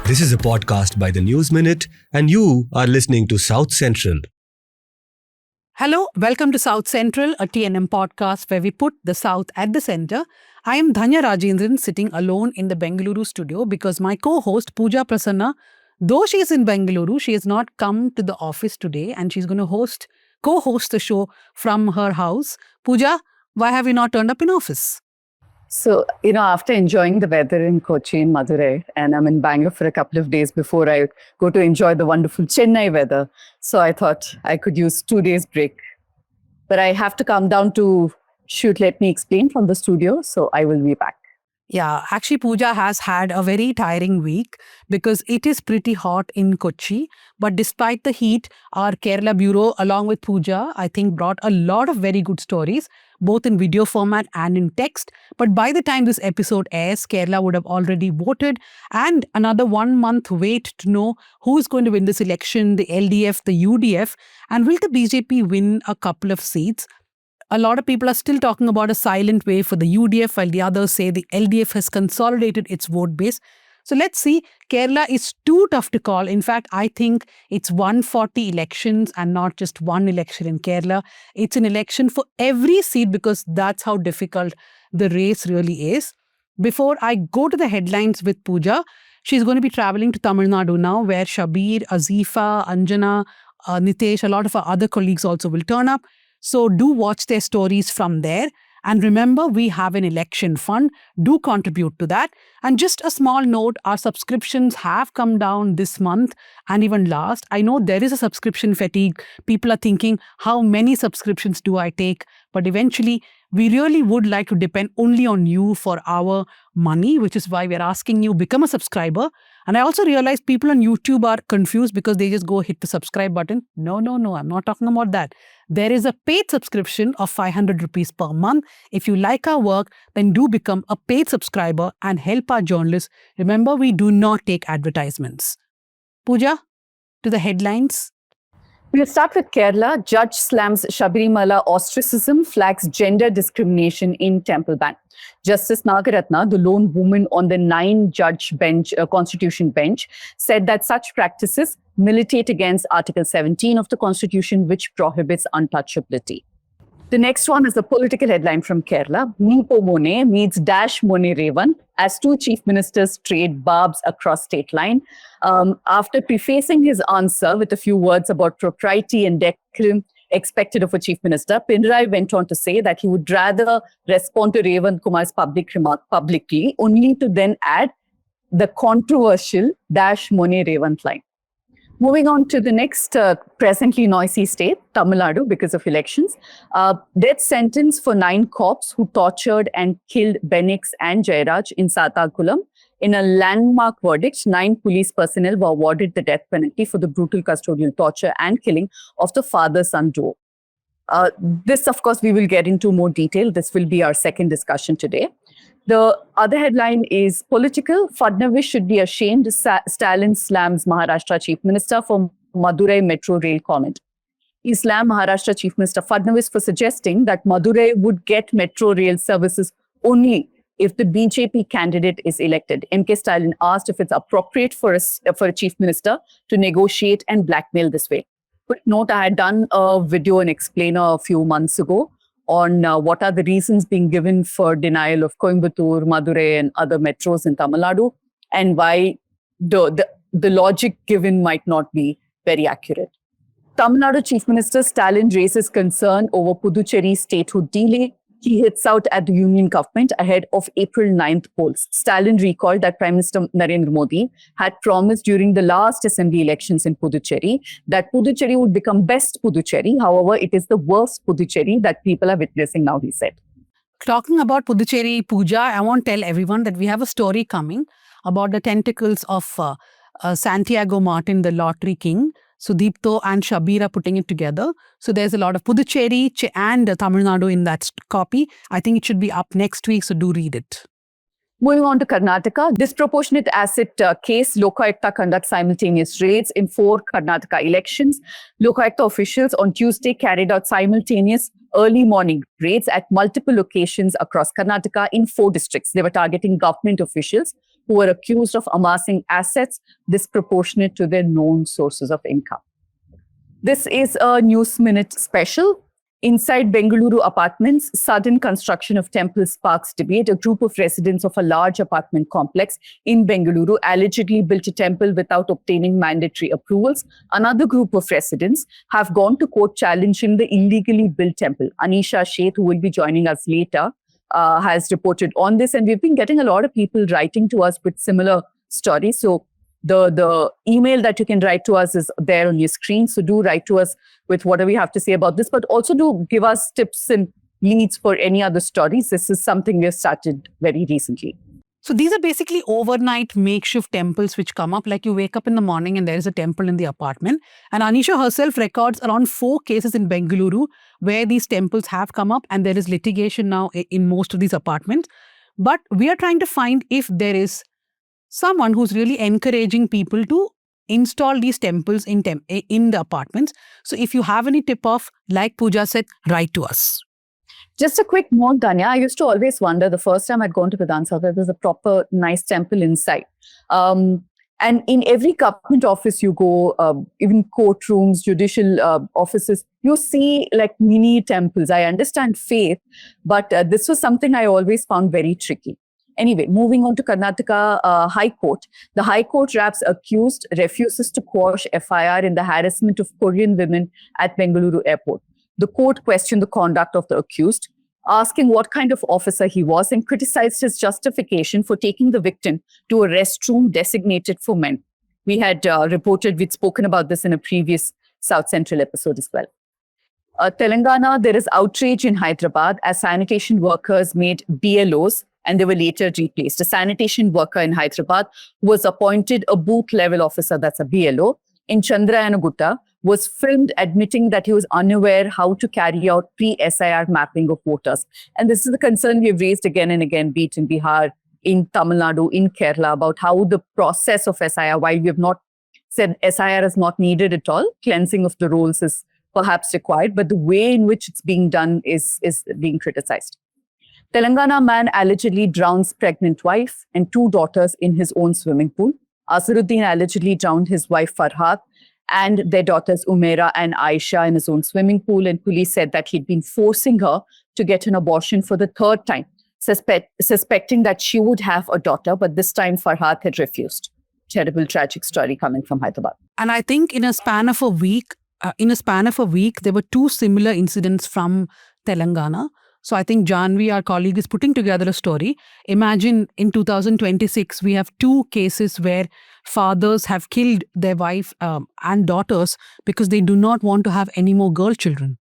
This is a podcast by the News Minute, and you are listening to South Central. Hello, welcome to South Central, a TNM podcast where we put the South at the center. I am Dhanya Rajendran, sitting alone in the Bengaluru studio because my co-host Pooja Prasanna, though she is in Bengaluru, she has not come to the office today and she's going to co-host the show from her house. Pooja, why have you not turned up in office? So, after enjoying the weather in Kochi and Madurai, and I'm in Bangalore for a couple of days before I go to enjoy the wonderful Chennai weather. So I thought I could use 2 days break. But I have to come down to shoot Let Me Explain from the studio. So I will be back. Yeah, actually Pooja has had a very tiring week because it is pretty hot in Kochi. But despite the heat, our Kerala Bureau, along with Pooja, I think brought a lot of very good stories, both in video format and in text. But by the time this episode airs, Kerala would have already voted and another 1 month wait to know who's going to win this election, the LDF, the UDF, and will the BJP win a couple of seats? A lot of people are still talking about a silent wave for the UDF, while the others say the LDF has consolidated its vote base. So let's see. Kerala is too tough to call. In fact, I think it's 140 elections and not just one election in Kerala. It's an election for every seat because that's how difficult the race really is. Before I go to the headlines with Pooja, she's going to be traveling to Tamil Nadu now, where Shabir, Azifa, Anjana, Nitesh, a lot of our other colleagues also will turn up. So do watch their stories from there. And remember, we have an election fund. Do contribute to that. And just a small note, our subscriptions have come down this month and even last. I know there is a subscription fatigue. People are thinking, how many subscriptions do I take? But eventually, we really would like to depend only on you for our money, which is why we're asking you become a subscriber. And I also realize people on YouTube are confused because they just go hit the subscribe button. No, I'm not talking about that. There is a paid subscription of 500 rupees per month. If you like our work, then do become a paid subscriber and help our journalists. Remember, we do not take advertisements. Pooja, to the headlines. We'll start with Kerala. Judge slams Shabarimala ostracism, flags gender discrimination in temple ban. Justice Nagaratna, the lone woman on the 9-judge constitution bench, said that such practices militate against Article 17 of the Constitution, which prohibits untouchability. The next one is a political headline from Kerala. Nipo Mone meets Dash Mone Revan as two chief ministers trade barbs across state line. After prefacing his answer with a few words about propriety and decorum expected of a chief minister, Pinarayi went on to say that he would rather respond to Revan Kumar's public remark publicly, only to then add the controversial Dash Mone Revan line. Moving on to the next presently noisy state, Tamil Nadu, because of elections. Death sentence for 9 cops who tortured and killed Bennix and Jayaraj in Sathankulam. In a landmark verdict, 9 police personnel were awarded the death penalty for the brutal custodial torture and killing of the father-son duo. This, of course, we will get into more detail. This will be our second discussion today. The other headline is political. Fadnavis should be ashamed. Stalin slams Maharashtra Chief Minister for Madurai Metro Rail comment. He slammed Maharashtra Chief Minister Fadnavis for suggesting that Madurai would get metro rail services only if the BJP candidate is elected. MK Stalin asked if it's appropriate for a chief minister to negotiate and blackmail this way. Quick note, I had done a video and explainer a few months ago on what are the reasons being given for denial of Coimbatore, Madurai and other metros in Tamil Nadu, and why the logic given might not be very accurate. Tamil Nadu Chief Minister Stalin raises concern over Puducherry's statehood delay. He hits out at the union government ahead of April 9th polls. Stalin recalled that Prime Minister Narendra Modi had promised during the last assembly elections in Puducherry that Puducherry would become best Puducherry. However, it is the worst Puducherry that people are witnessing now, he said. Talking about Puducherry, Pooja, I want to tell everyone that we have a story coming about the tentacles of Santiago Martin, the lottery king. Sudipto and Shabir are putting it together. So there's a lot of Puducherry and Tamil Nadu in that copy. I think it should be up next week, so do read it. Moving on to Karnataka, disproportionate asset case, Lokayukta conducts simultaneous raids in 4 Karnataka elections. Lokayukta officials on Tuesday carried out simultaneous early morning raids at multiple locations across Karnataka in 4 districts. They were targeting government officials who were accused of amassing assets disproportionate to their known sources of income. This is a News Minute special. Inside Bengaluru apartments, sudden construction of temple sparks debate. A group of residents of a large apartment complex in Bengaluru allegedly built a temple without obtaining mandatory approvals. Another group of residents have gone to court challenging the illegally built temple. Anisha Sheth, who will be joining us later, has reported on this. And we've been getting a lot of people writing to us with similar stories. So the email that you can write to us is there on your screen. So do write to us with whatever you have to say about this, but also do give us tips and leads for any other stories. This is something we have started very recently. So these are basically overnight makeshift temples which come up, like you wake up in the morning and there is a temple in the apartment. And Anisha herself records around 4 cases in Bengaluru where these temples have come up, and there is litigation now in most of these apartments. But we are trying to find if there is someone who's really encouraging people to install these temples in the apartments. So if you have any tip-off, like Pooja said, write to us. Just a quick note, Dhanya. I used to always wonder, the first time I'd gone to Vidhan Sabha, there's a proper nice temple inside. And in every government office you go, even courtrooms, judicial offices, you see like mini temples. I understand faith, but this was something I always found very tricky. Anyway, moving on to Karnataka High Court. The High Court wraps accused refuses to quash FIR in the harassment of Korean women at Bengaluru airport. The court questioned the conduct of the accused, asking what kind of officer he was, and criticized his justification for taking the victim to a restroom designated for men. We had we'd spoken about this in a previous South Central episode as well. Telangana, there is outrage in Hyderabad as sanitation workers made BLOs and they were later replaced. A sanitation worker in Hyderabad was appointed a booth-level officer, that's a BLO, in Chandrayanagutta, was filmed admitting that he was unaware how to carry out pre-SIR mapping of voters. And this is the concern we've raised again and again, be it in Bihar, in Tamil Nadu, in Kerala, about how the process of SIR, while we have not said SIR is not needed at all, cleansing of the rolls is perhaps required, but the way in which it's being done is being criticized. Telangana man allegedly drowns pregnant wife and 2 daughters in his own swimming pool. Azharuddin allegedly drowned his wife Farhat and their daughters Umaira and Aisha in his own swimming pool, and police said that he'd been forcing her to get an abortion for the 3rd time, suspecting that she would have a daughter, but this time Farhat had refused. Terrible, tragic story coming from Hyderabad. And I think in a span of a week, there were 2 similar incidents from Telangana. So I think Janvi, our colleague, is putting together a story. Imagine in 2026, we have 2 cases where fathers have killed their wife and daughters because they do not want to have any more girl children.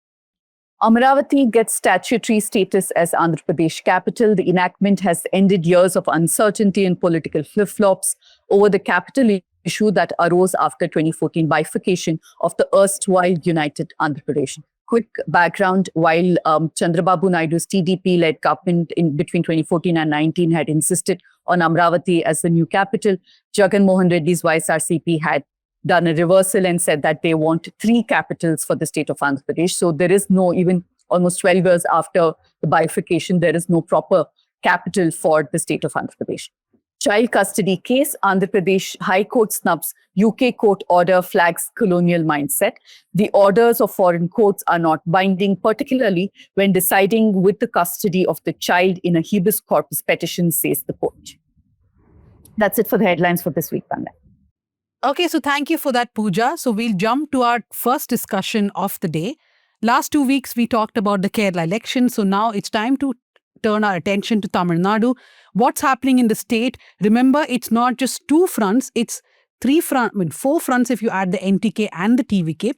Amaravati gets statutory status as Andhra Pradesh capital. The enactment has ended years of uncertainty and political flip-flops over the capital issue that arose after 2014 bifurcation of the erstwhile united Andhra Pradesh. Quick background, while Chandrababu Naidu's TDP-led government in between 2014 and 19 had insisted on Amaravati as the new capital, Jagan Mohan Reddy's YSRCP had done a reversal and said that they want 3 capitals for the state of Andhra Pradesh. So there is no, even almost 12 years after the bifurcation, there is no proper capital for the state of Andhra Pradesh. Child custody case, Andhra Pradesh High Court snubs UK court order, flags colonial mindset. The orders of foreign courts are not binding, particularly when deciding with the custody of the child in a habeas corpus petition, says the court. That's it for the headlines for this week, Panda. Okay, so thank you for that, Pooja. So we'll jump to our first discussion of the day. Last 2 weeks, we talked about the Kerala election. So now it's time to turn our attention to Tamil Nadu. What's happening in the state? Remember, it's not just 2 fronts, it's 4 fronts if you add the NTK and the TVK.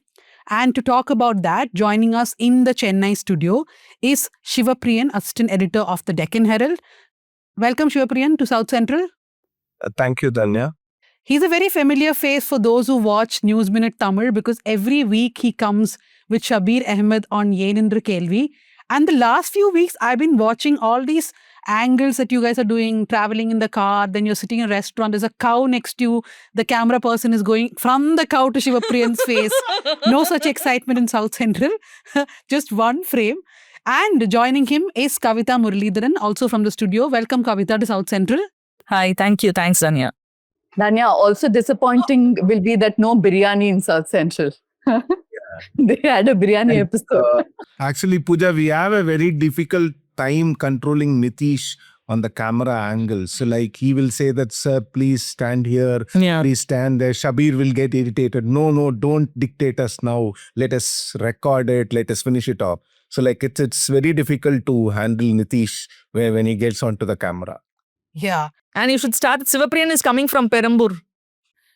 And to talk about that, joining us in the Chennai studio is Sivapriyan, assistant editor of the Deccan Herald. Welcome, Sivapriyan, to South Central. Thank you, Dhanya. He's a very familiar face for those who watch News Minute Tamil because every week he comes with Shabir Ahmed on Yenindra Kelvi. And the last few weeks, I've been watching all these angles that you guys are doing, traveling in the car, then you're sitting in a restaurant, there's a cow next to you, the camera person is going from the cow to Sivapriyan's face. No such excitement in South Central. Just one frame. And joining him is Kavitha Muralidharan, also from the studio. Welcome, Kavitha, to South Central. Hi, thank you. Thanks, Dhanya. Dhanya, also disappointing will be that no biryani in South Central. They had a biryani episode. Actually, Pooja, we have a very difficult time controlling Nitish on the camera angle. So like he will say that, sir, please stand here. Yeah. Please stand there. Shabir will get irritated. No, don't dictate us now. Let us record it. Let us finish it off. So like it's very difficult to handle Nitish when he gets onto the camera. Yeah. And you should start. Sivapriyan is coming from Perambur.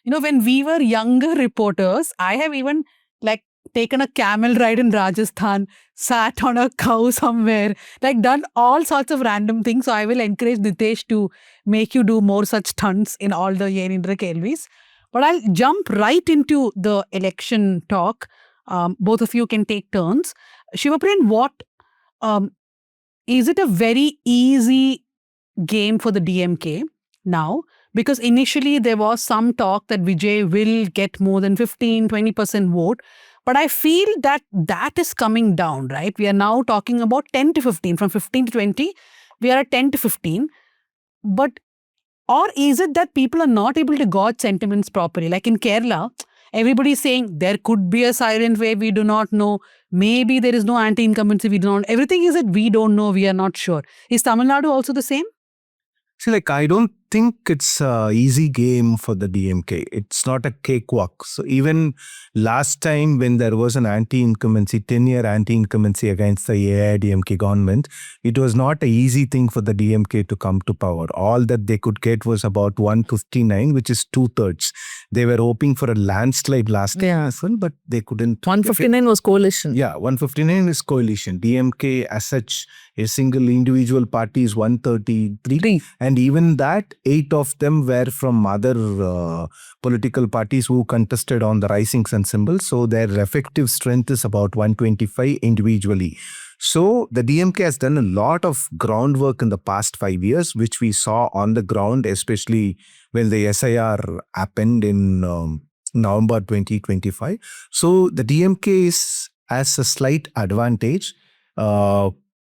You know, when we were younger reporters, I have even like taken a camel ride in Rajasthan, sat on a cow somewhere, like done all sorts of random things. So I will encourage Nitesh to make you do more such stunts in all the Yenindra Kelvis. But I'll jump right into the election talk. Both of you can take turns. Sivapriyan, what is it a very easy game for the DMK now? Because initially there was some talk that Vijay will get more than 15-20% vote. But I feel that is coming down, right? We are now talking about 10 to 15. From 15 to 20, we are at 10 to 15. But, or is it that people are not able to gauge sentiments properly? Like in Kerala, everybody is saying there could be a silent wave, we do not know. Maybe there is no anti-incumbency, we do not. Everything is that we don't know, we are not sure. Is Tamil Nadu also the same? See, like, I don't think it's an easy game for the DMK. It's not a cakewalk. So even last time when there was an anti-incumbency, 10-year anti-incumbency against the AIADMK government, it was not an easy thing for the DMK to come to power. All that they could get was about 159, which is 2/3. They were hoping for a landslide last time as well, but they couldn't. 159 was coalition. Yeah, 159 is coalition. DMK as such, a single individual party is 133. And even that, 8 of them were from other political parties who contested on the Rising Sun symbol. So their effective strength is about 125 individually. So the DMK has done a lot of groundwork in the past 5 years, which we saw on the ground, especially when the SIR happened in November 2025. So the DMK has a slight advantage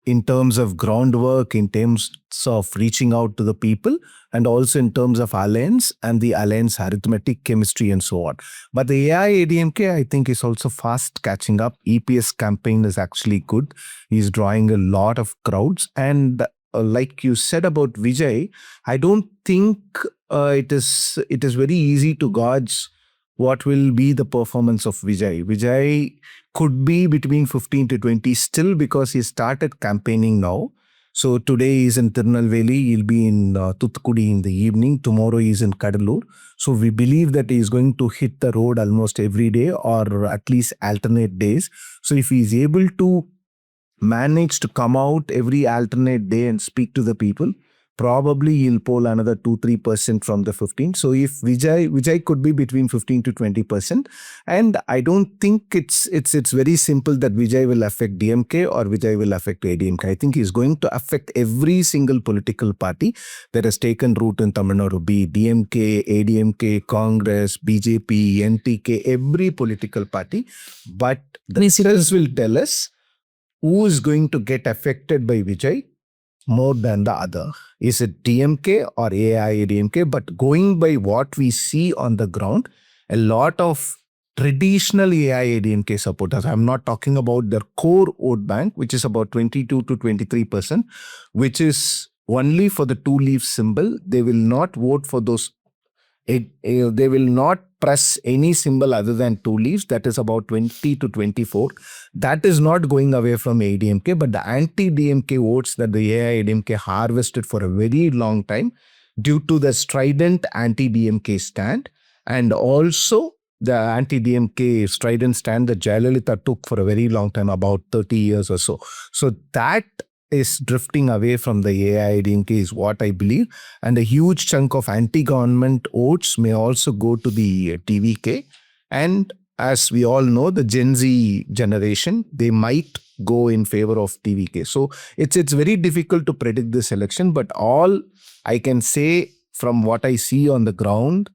in terms of groundwork, in terms of reaching out to the people, and also in terms of alliance and the alliance arithmetic, chemistry, and so on. But the AIADMK, I think, is also fast catching up. EPS campaign is actually good. He's drawing a lot of crowds. And like you said about Vijay, I don't think it is very easy to gauge what will be the performance of Vijay. Vijay could be between 15 to 20 still, because he started campaigning now. So today he is in Tirunelveli, he'll be in Thuthukudi in the evening. Tomorrow he is in Kadalur. So we believe that he is going to hit the road almost every day, or at least alternate days. So if he is able to manage to come out every alternate day and speak to the people, probably he'll poll another 2-3% from the 15. So if Vijay could be between 15 to 20%. And I don't think it's very simple that Vijay will affect DMK or Vijay will affect ADMK. I think he's going to affect every single political party that has taken root in Tamil Nadu, be DMK, ADMK, Congress, BJP, NTK, every political party. But the results will tell us who is going to get affected by Vijay more than the other. Is it DMK or AIADMK? But going by what we see on the ground, a lot of traditional AIADMK supporters, I'm not talking about their core vote bank, which is about 22 to 23%, which is only for the 2-leaf symbol. They will not vote for those. They will not press any symbol other than 2 leaves. That is about 20 to 24. That is not going away from ADMK, but the anti-DMK votes that the AIADMK harvested for a very long time due to the strident anti-DMK stand, and also the anti-DMK strident stand that Jayalalitha took for a very long time, about 30 years or so. So that is drifting away from the AIADMK is what I believe. And a huge chunk of anti-government votes may also go to the TVK. And as we all know, the Gen Z generation, they might go in favor of TVK. So it's very difficult to predict this election, but all I can say from what I see on the ground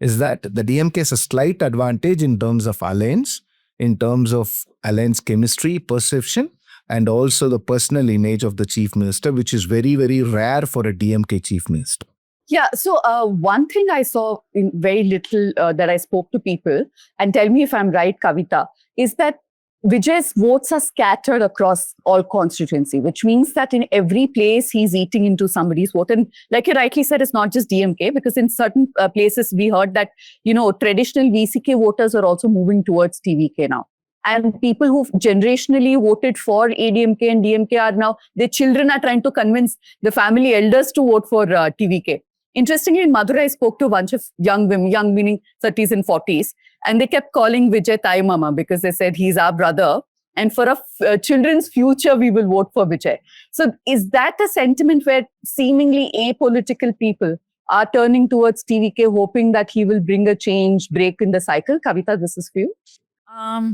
is that the DMK has a slight advantage in terms of alliance, in terms of alliance chemistry, perception, and also the personal image of the chief minister, which is very, very rare for a DMK chief minister. Yeah, so one thing I saw in very little that I spoke to people, and tell me if I'm right, Kavitha, is that Vijay's votes are scattered across all constituency, which means that in every place he's eating into somebody's vote. And like you rightly said, it's not just DMK, because in certain places we heard that, traditional VCK voters are also moving towards TVK now. And people who generationally voted for AIADMK and DMK are now, their children are trying to convince the family elders to vote for TVK. Interestingly, in Madurai, I spoke to a bunch of young women, young meaning 30s and 40s, and they kept calling Vijay Thai Mama because they said he's our brother. And for our children's future, we will vote for Vijay. So is that a sentiment where seemingly apolitical people are turning towards TVK, hoping that he will bring a change, break in the cycle? Kavitha, this is for you.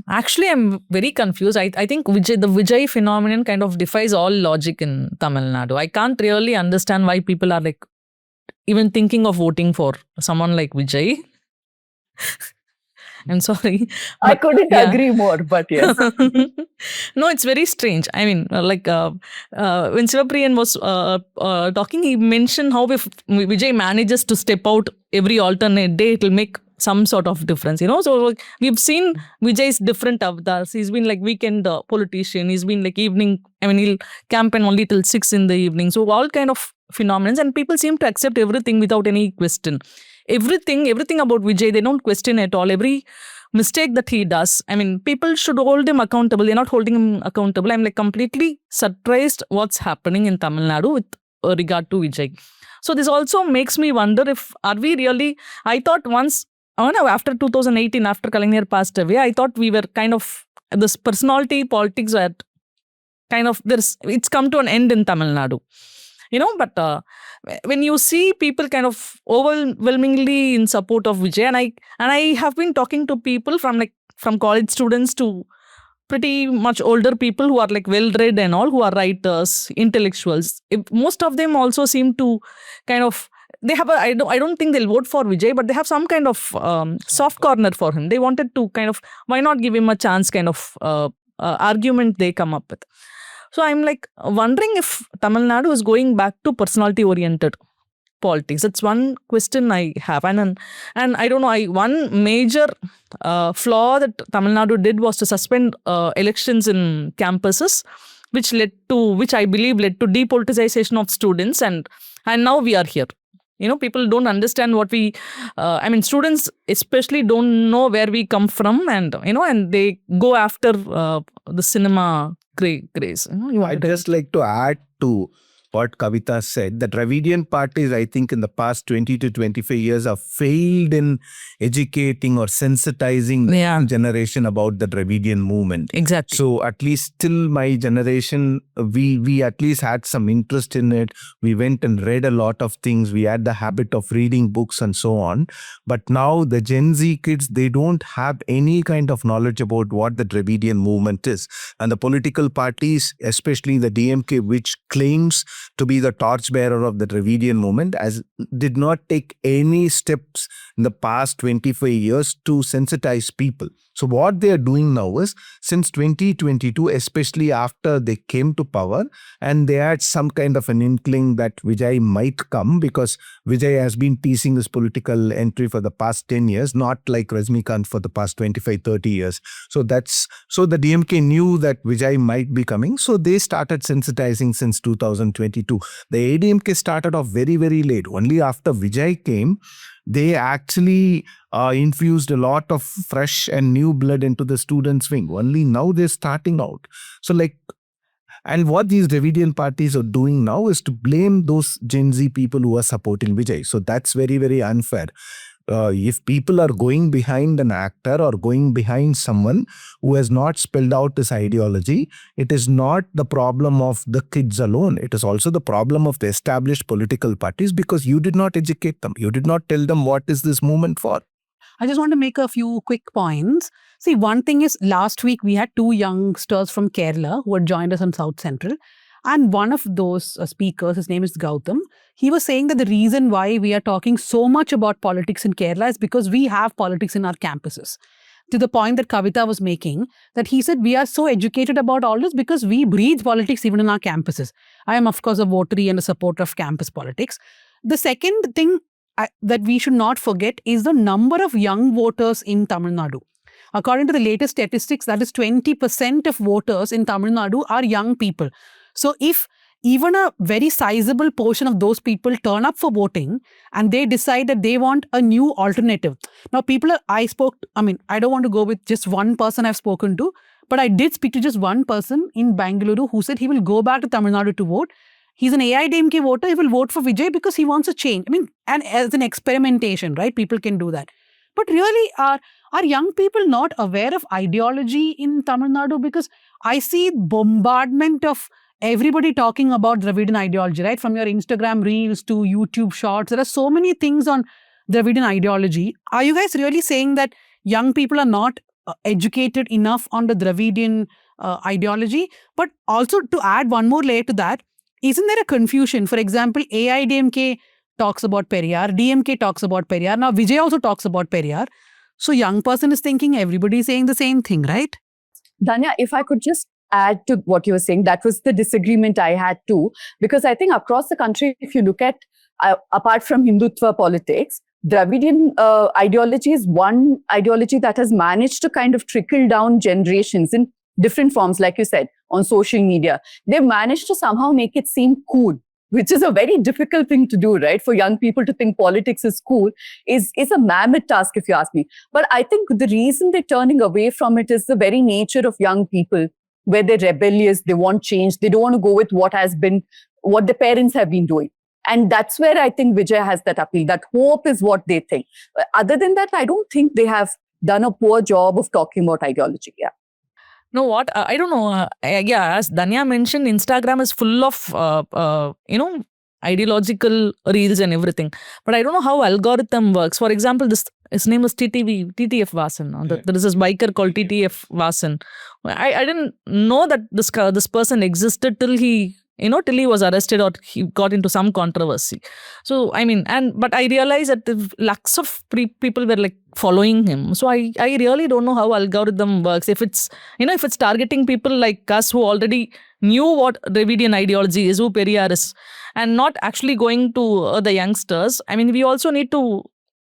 Actually, I'm very confused. I think the Vijay phenomenon kind of defies all logic in Tamil Nadu. I can't really understand why people are like even thinking of voting for someone like Vijay. I'm sorry. I couldn't agree more, but yes. No, it's very strange. I mean, when Sivapriyan was talking, he mentioned how if Vijay manages to step out every alternate day, it will make some sort of difference, So we've seen Vijay's different avatars. He's been like weekend politician. He's been like evening. He'll campaign only till 6 in the evening. So all kind of phenomena, and people seem to accept everything without any question. Everything about Vijay, they don't question at all. Every mistake that he does, people should hold him accountable. They're not holding him accountable. I'm like completely surprised what's happening in Tamil Nadu with regard to Vijay. So this also makes me wonder if, are we really, I thought once, after 2018, after Kalaignar passed away, I thought we were kind of, this personality politics were kind of, it's come to an end in Tamil Nadu. But when you see people kind of overwhelmingly in support of Vijay, and I have been talking to people from college students to pretty much older people who are like well-read and all, who are writers, intellectuals. Most of them also seem to kind of, they have I don't think they'll vote for Vijay, but they have some kind of soft corner for him. They wanted to kind of, why not give him a chance kind of argument they come up with. So I'm like wondering if Tamil Nadu is going back to personality-oriented politics. That's one question I have. And I don't know, one major flaw that Tamil Nadu did was to suspend elections in campuses, which I believe led to depoliticization of students. And now we are here. People don't understand what students especially don't know where we come from, and they go after the cinema craze. I'd just like to add to what Kavitha said, that Dravidian parties, I think in the past 20 to 25 years have failed in educating or sensitizing the young generation about the Dravidian movement. Exactly. So at least till my generation, we at least had some interest in it. We went and read a lot of things. We had the habit of reading books and so on. But now the Gen Z kids, they don't have any kind of knowledge about what the Dravidian movement is. And the political parties, especially the DMK, which claims to be the torchbearer of the Dravidian movement, did not take any steps in the past 25 years to sensitize people. So what they are doing now is, since 2022, especially after they came to power, and they had some kind of an inkling that Vijay might come, because Vijay has been teasing his political entry for the past 10 years, not like Rajnikant for the past 25, 30 years. So the DMK knew that Vijay might be coming. So they started sensitizing since 2022. The AIADMK started off very, very late. Only after Vijay came, they actually infused a lot of fresh and new blood into the students' wing. Only now they're starting out. So and what these Dravidian parties are doing now is to blame those Gen Z people who are supporting Vijay. So that's very, very unfair. If people are going behind an actor or going behind someone who has not spelled out his ideology, it is not the problem of the kids alone. It is also the problem of the established political parties, because you did not educate them. You did not tell them what is this movement for. I just want to make a few quick points. See, one thing is last week we had 2 youngsters from Kerala who had joined us on South Central. And one of those speakers, his name is Gautam, he was saying that the reason why we are talking so much about politics in Kerala is because we have politics in our campuses. To the point that Kavitha was making, that he said we are so educated about all this because we breathe politics even in our campuses. I am, of course, a votary and a supporter of campus politics. The second thing that we should not forget is the number of young voters in Tamil Nadu. According to the latest statistics, that is 20% of voters in Tamil Nadu are young people. So if even a very sizable portion of those people turn up for voting and they decide that they want a new alternative. Now, I don't want to go with just one person I've spoken to, but I did speak to just one person in Bangalore who said he will go back to Tamil Nadu to vote. He's an AIADMK voter. He will vote for Vijay because he wants a change. And as an experimentation, right? People can do that. But really, are young people not aware of ideology in Tamil Nadu? Because I see bombardment of everybody talking about Dravidian ideology, right? From your Instagram reels to YouTube shorts. There are so many things on Dravidian ideology. Are you guys really saying that young people are not educated enough on the Dravidian ideology? But also to add one more layer to that, isn't there a confusion? For example, AIADMK talks about Periyar, DMK talks about Periyar. Now, Vijay also talks about Periyar. So, young person is thinking everybody is saying the same thing, right? Dhanya, if I could just add to what you were saying, that was the disagreement I had too. Because I think across the country, if you look at, apart from Hindutva politics, Dravidian ideology is one ideology that has managed to kind of trickle down generations in different forms, like you said, on social media. They've managed to somehow make it seem cool, which is a very difficult thing to do, right? For young people to think politics is cool is a mammoth task, if you ask me. But I think the reason they're turning away from it is the very nature of young people, where they're rebellious, they want change, they don't want to go with what their parents have been doing. And that's where I think Vijay has that appeal. That hope is what they think. Other than that, I don't think they have done a poor job of talking about ideology. Yeah. No, what? I don't know. As Dhanya mentioned, Instagram is full of, ideological reels and everything. But I don't know how algorithm works. For example, his name is TTF Vasan. There is this biker called TTF Vasan. I didn't know that this person existed till he was arrested or he got into some controversy. So, but I realized that lakhs of people were like following him. So I really don't know how algorithm works. If it's targeting people like us who already knew what Dravidian ideology is, who Periyar is, and not actually going to the youngsters. We also need to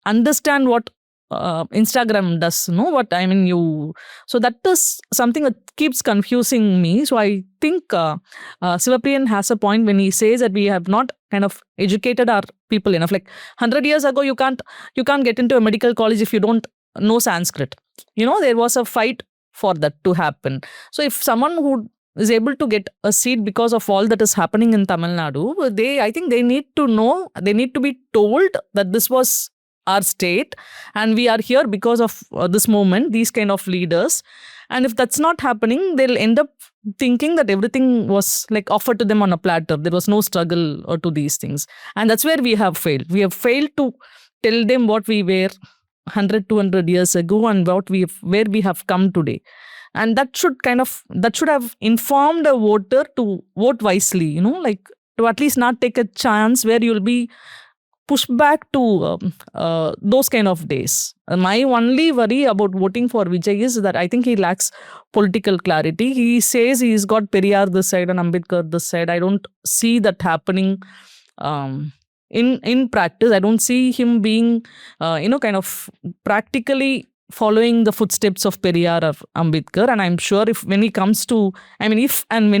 understand what Instagram does, so that is something that keeps confusing me. So I think Sivapriyan has a point when he says that we have not kind of educated our people enough. Like 100 years ago, you can't get into a medical college if you don't know Sanskrit. There was a fight for that to happen. So if someone who is able to get a seat because of all that is happening in Tamil Nadu, I think they need to know, they need to be told that this was our state and we are here because of this movement, these kind of leaders. And if that's not happening, they'll end up thinking that everything was like offered to them on a platter. There was no struggle or to these things. And that's where we have failed. We have failed to tell them what we were 100, 200 years ago and where we have come today. And that should have informed a voter to vote wisely, to at least not take a chance where you'll be pushed back to those kind of days. My only worry about voting for Vijay is that I think he lacks political clarity. He says he's got Periyar this side and Ambedkar this side. I don't see that happening in practice. I don't see him being, kind of practically following the footsteps of Periyar or Ambedkar. And I'm sure if and when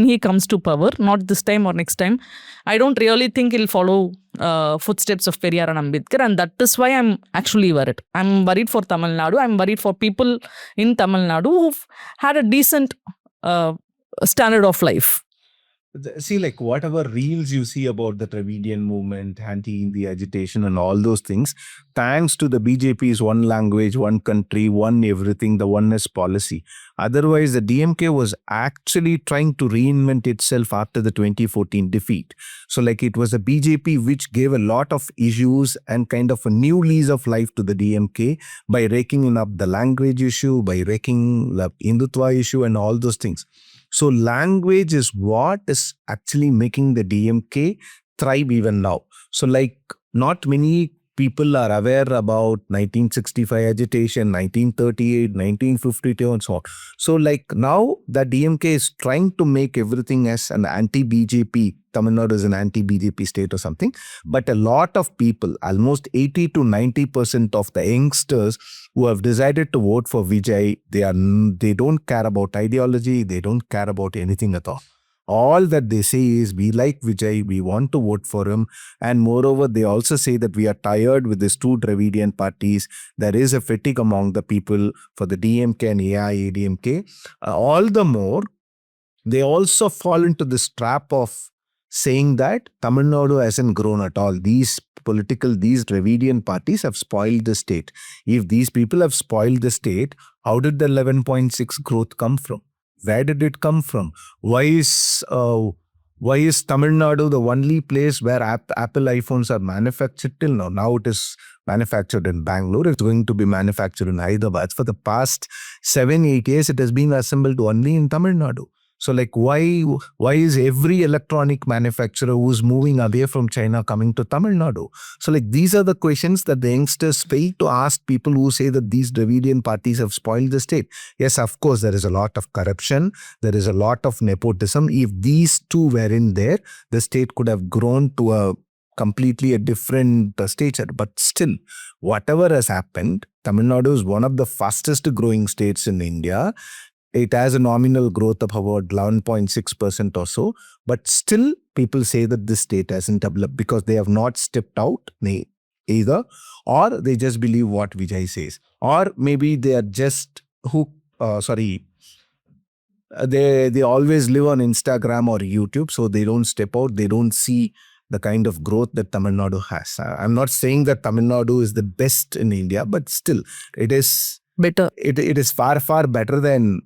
he comes to power, not this time or next time, I don't really think he'll follow footsteps of Periyar and Ambedkar. And that is why I'm actually worried. I'm worried for Tamil Nadu. I'm worried for people in Tamil Nadu who've had a decent standard of life. See, like whatever reels you see about the Dravidian movement, anti-Hindi agitation and all those things, thanks to the BJP's one language, one country, one everything, the oneness policy. Otherwise, the DMK was actually trying to reinvent itself after the 2014 defeat. So like it was a BJP which gave a lot of issues and kind of a new lease of life to the DMK by raking up the language issue, by raking the Hindutva issue and all those things. So language is what is actually making the DMK thrive even now. So like not many people are aware about 1965 agitation, 1938, 1952 and so on. So like now the DMK is trying to make everything as an anti-BJP. Tamil Nadu is an anti-BJP state or something. But a lot of people, almost 80 to 90% of the youngsters who have decided to vote for Vijay, they don't care about ideology. They don't care about anything at all. All that they say is, we like Vijay, we want to vote for him. And moreover, they also say that we are tired with these two Dravidian parties. There is a fatigue among the people for the DMK and AIADMK. All the more, they also fall into this trap of saying that Tamil Nadu hasn't grown at all. These Dravidian parties have spoiled the state. If these people have spoiled the state, how did the 11.6 growth come from? Where did it come from? Why is Tamil Nadu the only place where Apple iPhones are manufactured till now? Now it is manufactured in Bangalore. It's going to be manufactured in Hyderabad. For the past 7-8 years, it has been assembled only in Tamil Nadu. So like why is every electronic manufacturer who's moving away from China coming to Tamil Nadu? So like these are the questions that the youngsters fail to ask people who say that these Dravidian parties have spoiled the state. Yes, of course, there is a lot of corruption. There is a lot of nepotism. If these two were in there, the state could have grown to a completely a different stature. But still, whatever has happened, Tamil Nadu is one of the fastest growing states in India. It has a nominal growth of about 11.6% or so. But still, people say that this state hasn't developed because they have not stepped out either, or they just believe what Vijay says. Or maybe they are just they always live on Instagram or YouTube, so they don't step out. They don't see the kind of growth that Tamil Nadu has. I'm not saying that Tamil Nadu is the best in India, but still, it is Better. It is far, far better than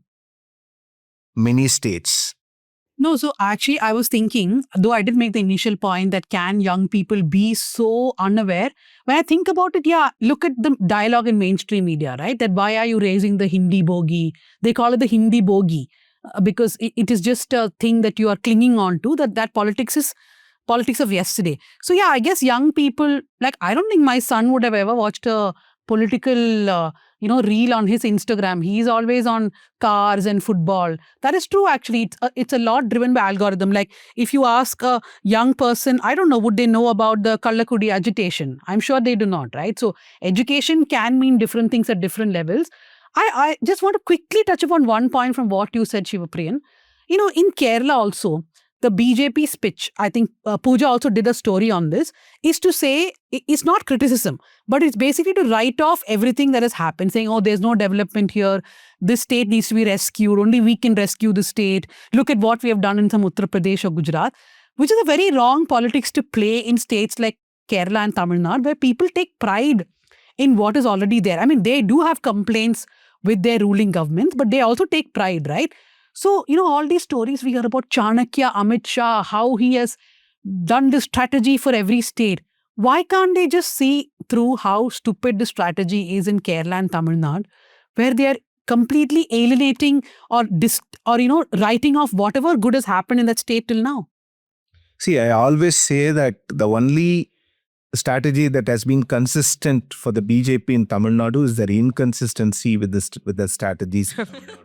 many states. No, so actually I was thinking, though I did make the initial point that can young people be so unaware? When I think about it, yeah, look at the dialogue in mainstream media, right? That why are you raising the Hindi bogey? They call it the Hindi bogey because it is just a thing that you are clinging on to, that politics is politics of yesterday. So yeah, I guess young people, like I don't think my son would have ever watched a political reel on his Instagram. He's always on cars and football. That is true, actually. It's a lot driven by algorithm. Like if you ask a young person, I don't know, would they know about the Kallakudi agitation? I'm sure they do not, right? So education can mean different things at different levels. I just want to quickly touch upon one point from what you said, Sivapriyan. In Kerala also, the BJP's pitch, I think Pooja also did a story on this, is to say, it's not criticism, but it's basically to write off everything that has happened, saying, oh, there's no development here, this state needs to be rescued, only we can rescue the state, look at what we have done in some Uttar Pradesh or Gujarat, which is a very wrong politics to play in states like Kerala and Tamil Nadu, where people take pride in what is already there. I mean, they do have complaints with their ruling governments, but they also take pride, right? So, all these stories we hear about Chanakya, Amit Shah, how he has done this strategy for every state. Why can't they just see through how stupid the strategy is in Kerala and Tamil Nadu, where they are completely alienating or writing off whatever good has happened in that state till now? See, I always say that the only strategy that has been consistent for the BJP in Tamil Nadu is their inconsistency with the strategies in Tamil Nadu.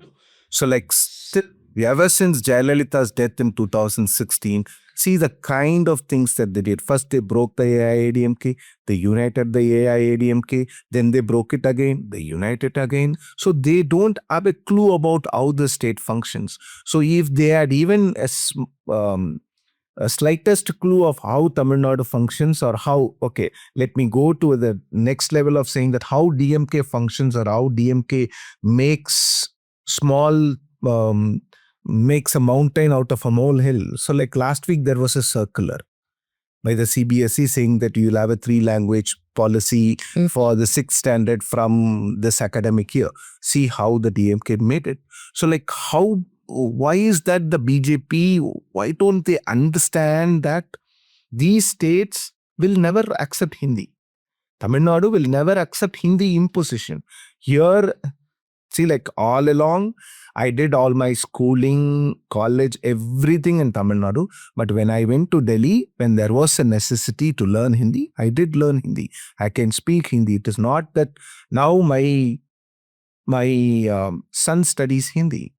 So like still, ever since Jayalalitha's death in 2016, see the kind of things that they did. First, they broke the AIADMK, they united the AIADMK, then they broke it again, they united again. So they don't have a clue about how the state functions. So if they had even a slightest clue of how Tamil Nadu functions, or how, okay, let me go to the next level of saying that how DMK functions, or how DMK makes small makes a mountain out of a molehill. So like last week, there was a circular by the CBSE saying that you'll have a 3-language policy for the 6th standard from this academic year. See how the DMK made it. So like why is that the BJP, why don't they understand that these states will never accept Hindi? Tamil Nadu will never accept Hindi imposition. Here, see, like all along, I did all my schooling, college, everything in Tamil Nadu. But when I went to Delhi, when there was a necessity to learn Hindi, I did learn Hindi. I can speak Hindi. It is not that now my son studies Hindi.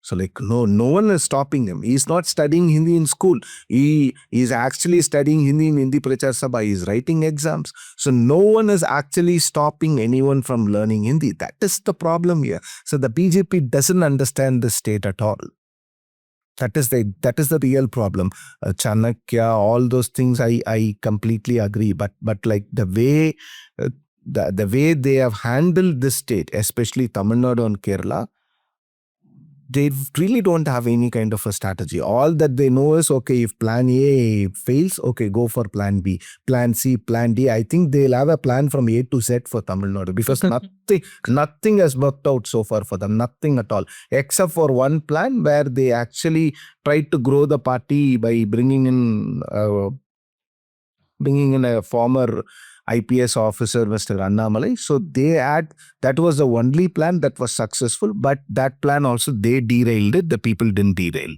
So like no one is stopping him. He's not studying Hindi in school. He is actually studying Hindi in Hindi Prachar Sabha. He's writing exams. So no one is actually stopping anyone from learning Hindi. That is the problem here. So the BJP doesn't understand the state at all. That is the real problem. Chanakya, all those things, I completely agree. But like the way they have handled this state, especially Tamil Nadu and Kerala, they really don't have any kind of a strategy. All that they know is, okay, if plan A fails, okay, go for plan B, plan C, plan D. I think they'll have a plan from A to Z for Tamil Nadu because nothing has worked out so far for them, nothing at all, except for one plan where they actually tried to grow the party by bringing in a former IPS officer, Mr. Annamalai. So that was the only plan that was successful, but that plan also, they derailed it. The people didn't derail.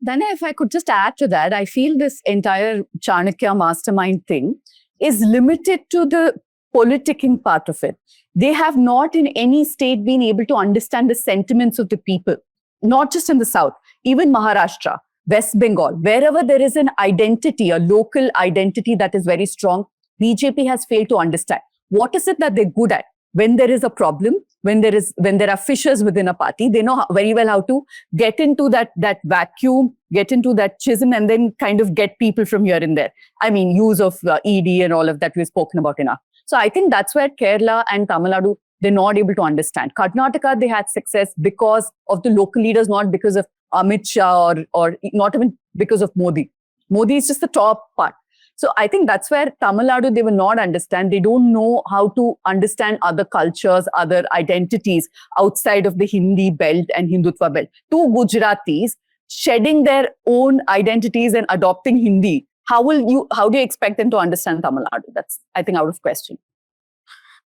Dhanya, if I could just add to that, I feel this entire Chanakya mastermind thing is limited to the politicking part of it. They have not in any state been able to understand the sentiments of the people, not just in the South, even Maharashtra, West Bengal, wherever there is an identity, a local identity that is very strong, BJP has failed to understand. What is it that they're good at? When there is a problem, when there are fissures within a party, they know very well how to get into that vacuum, get into that schism, and then kind of get people from here and there. I mean, use of ED and all of that we've spoken about enough. So I think that's where Kerala and Tamil Nadu, they're not able to understand. Karnataka, they had success because of the local leaders, not because of Amit Shah or not even because of Modi. Modi is just the top part. So I think that's where Tamil Nadu, they will not understand. They don't know how to understand other cultures, other identities outside of the Hindi belt and Hindutva belt. Two Gujaratis shedding their own identities and adopting Hindi. How do you expect them to understand Tamil Nadu? That's, I think, out of question.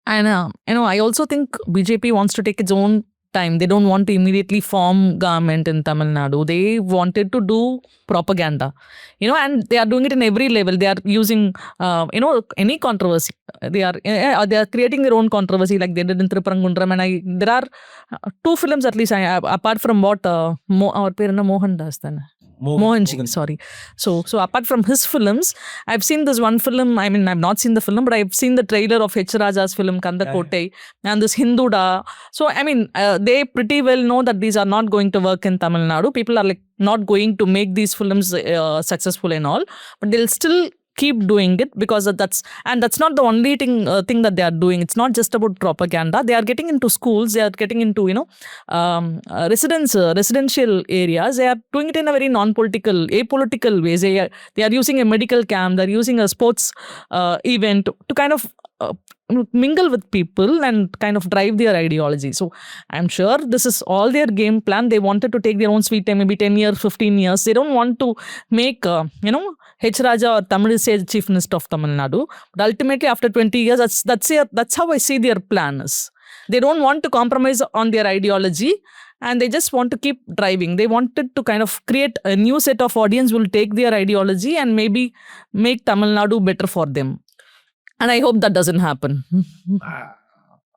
And, I also think BJP wants to take its own time. They don't want to immediately form government in Tamil Nadu. They wanted to do propaganda, and they are doing it in every level. They are using, any controversy. They are creating their own controversy like they did in Tripurangundram. And there are 2 films at least, apart from what, our parent Mohan Das then. Mohanji, sorry. So apart from his films, I've seen this one film. I mean, I've not seen the film, but I've seen the trailer of H. Raja's film Kanda Kotai and this Hinduda. So I mean, they pretty well know that these are not going to work in Tamil Nadu. People are like not going to make these films successful and all, but they'll still keep doing it because that's not the only thing that they are doing. It's not just about propaganda. They are getting into schools. They are getting into residential areas. They are doing it in a very non-political, apolitical ways. They are using a medical camp. They are using a sports event to kind of mingle with people and kind of drive their ideology. So I'm sure this is all their game plan. They wanted to take their own sweet time, maybe 10 years, 15 years. They don't want to make, H. Raja or Tamil Chief Minister of Tamil Nadu. But ultimately, after 20 years, that's how I see their plan is. They don't want to compromise on their ideology and they just want to keep driving. They wanted to kind of create a new set of audience who will take their ideology and maybe make Tamil Nadu better for them. And I hope that doesn't happen.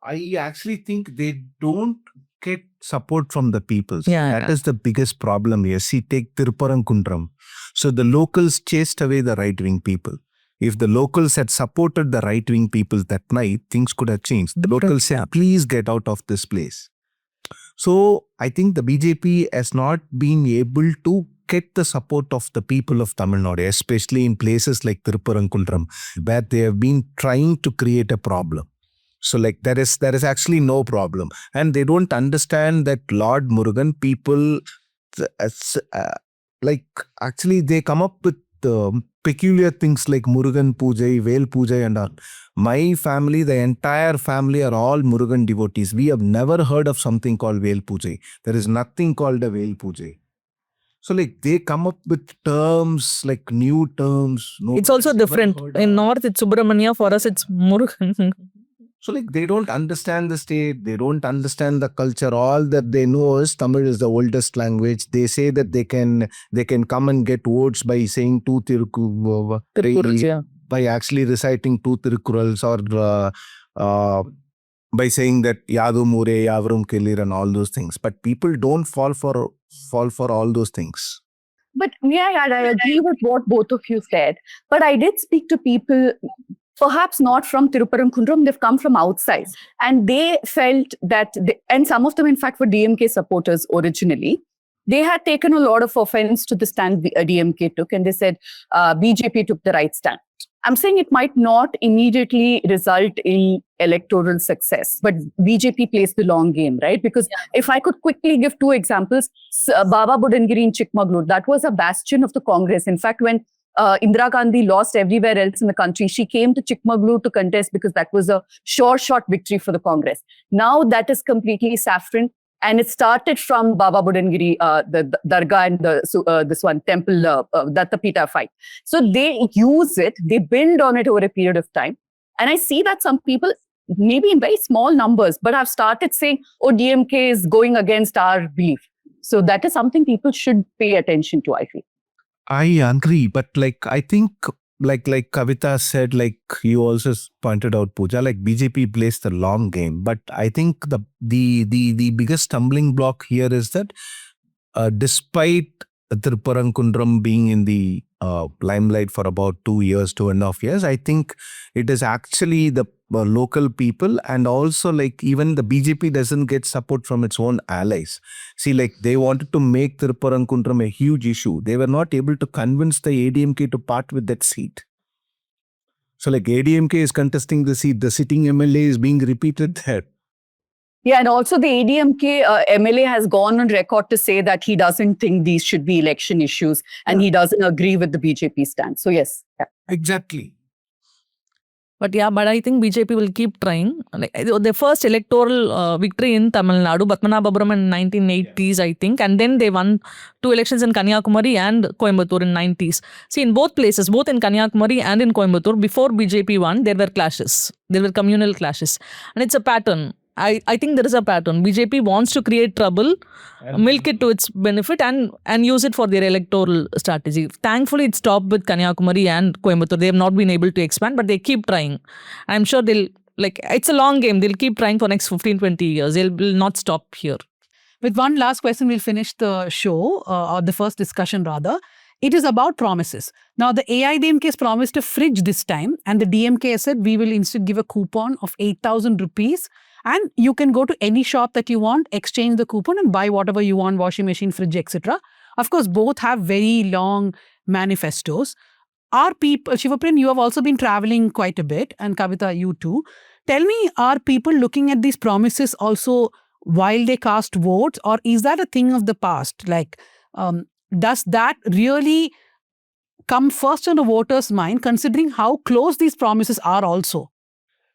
I actually think they don't get support from the people. That is the biggest problem here. See, take Tiruparankundram. So the locals chased away the right-wing people. If the locals had supported the right-wing people that night, things could have changed. The locals said, please get out of this place. So I think the BJP has not been able to get the support of the people of Tamil Nadu, especially in places like Tiruparankundram, where they have been trying to create a problem. So like there is actually no problem. And they don't understand that Lord Murugan, people like actually they come up with peculiar things like Murugan Pujai, Vel Pujai and all. My family, the entire family are all Murugan devotees. We have never heard of something called Vel Pujai. There is nothing called a Vel Pujai. So like they come up with terms, like new terms. It's also different. In North, it's Subramania. For us, it's Murugan. So like they don't understand the state, they don't understand the culture. All that they know is Tamil is the oldest language. They say that they can come and get votes by saying two Tirukkurals, yeah. by actually reciting two Tirukkurals or by saying that Yadu Mure, Yavarum Kelir and all those things. But people don't fall for all those things. But I agree with what both of you said. But I did speak to people, perhaps not from Tiruparankundram, they've come from outside. And they felt that, and some of them in fact were DMK supporters originally, they had taken a lot of offense to the stand DMK took, and they said BJP took the right stand. I'm saying it might not immediately result in electoral success, but BJP plays the long game, right? Because if I could quickly give two examples, Baba Budangiri in Chikmagalur, that was a bastion of the Congress. In fact, when Indira Gandhi lost everywhere else in the country, she came to Chikmagalur to contest because that was a sure shot victory for the Congress. Now that is completely saffron. And it started from Baba Budangiri, the Dargah and this one temple, Dattapita fight. So they use it, they build on it over a period of time. And I see that some people, maybe in very small numbers, but have started saying, oh, DMK is going against our belief. So that is something people should pay attention to, I feel. I agree, but like I think like Kavitha said, like you also pointed out, Pooja, like BJP plays the long game. But I think the biggest stumbling block here is that despite Tiruparankundram being in the limelight for about 2.5 years, I think it is actually the local people, and also like even the BJP doesn't get support from its own allies. See, like they wanted to make Tiruparankundram a huge issue. They were not able to convince the AIADMK to part with that seat. So like AIADMK is contesting the seat, the sitting MLA is being repeated there. Yeah, and also the AIADMK MLA has gone on record to say that he doesn't think these should be election issues, and he doesn't agree with the BJP stand. So yes. Yeah. Exactly. But I think BJP will keep trying. Like, the first electoral victory in Tamil Nadu, Padmanabhapuram in 1980s, I think. And then they won 2 elections in Kanyakumari and Coimbatore in 90s. See, in both places, both in Kanyakumari and in Coimbatore, before BJP won, there were clashes. There were communal clashes. And it's a pattern. I think there is a pattern. BJP wants to create trouble, milk it to its benefit and use it for their electoral strategy. Thankfully, it stopped with Kanyakumari and Coimbatore. They have not been able to expand, but they keep trying. I'm sure they'll, like, it's a long game. They'll keep trying for next 15-20 years. They will not stop here. With one last question, we'll finish the show, or the first discussion rather. It is about promises. Now, the AIADMK has promised a fridge this time, and the DMK has said we will instead give a coupon of 8,000 rupees. And you can go to any shop that you want, exchange the coupon and buy whatever you want, washing machine, fridge, etc. Of course, both have very long manifestos. Are people, Sivapriyan, you have also been traveling quite a bit, and Kavitha, you too. Tell me, are people looking at these promises also while they cast votes, or is that a thing of the past? Like, does that really come first on the voters' mind, considering how close these promises are also?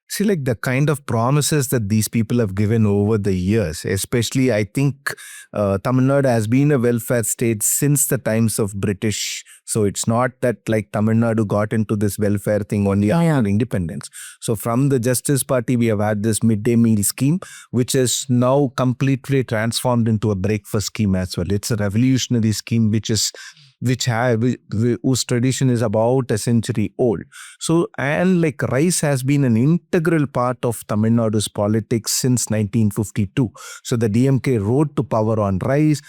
See, like the kind of promises that these people have given over the years, especially I think Tamil Nadu has been a welfare state since the times of British. So it's not that like Tamil Nadu got into this welfare thing only after independence. So from the Justice Party, we have had this midday meal scheme, which is now completely transformed into a breakfast scheme as well. It's a revolutionary scheme whose tradition is about a century old. So, and like rice has been an integral part of Tamil Nadu's politics since 1952. So the DMK rode to power on rice,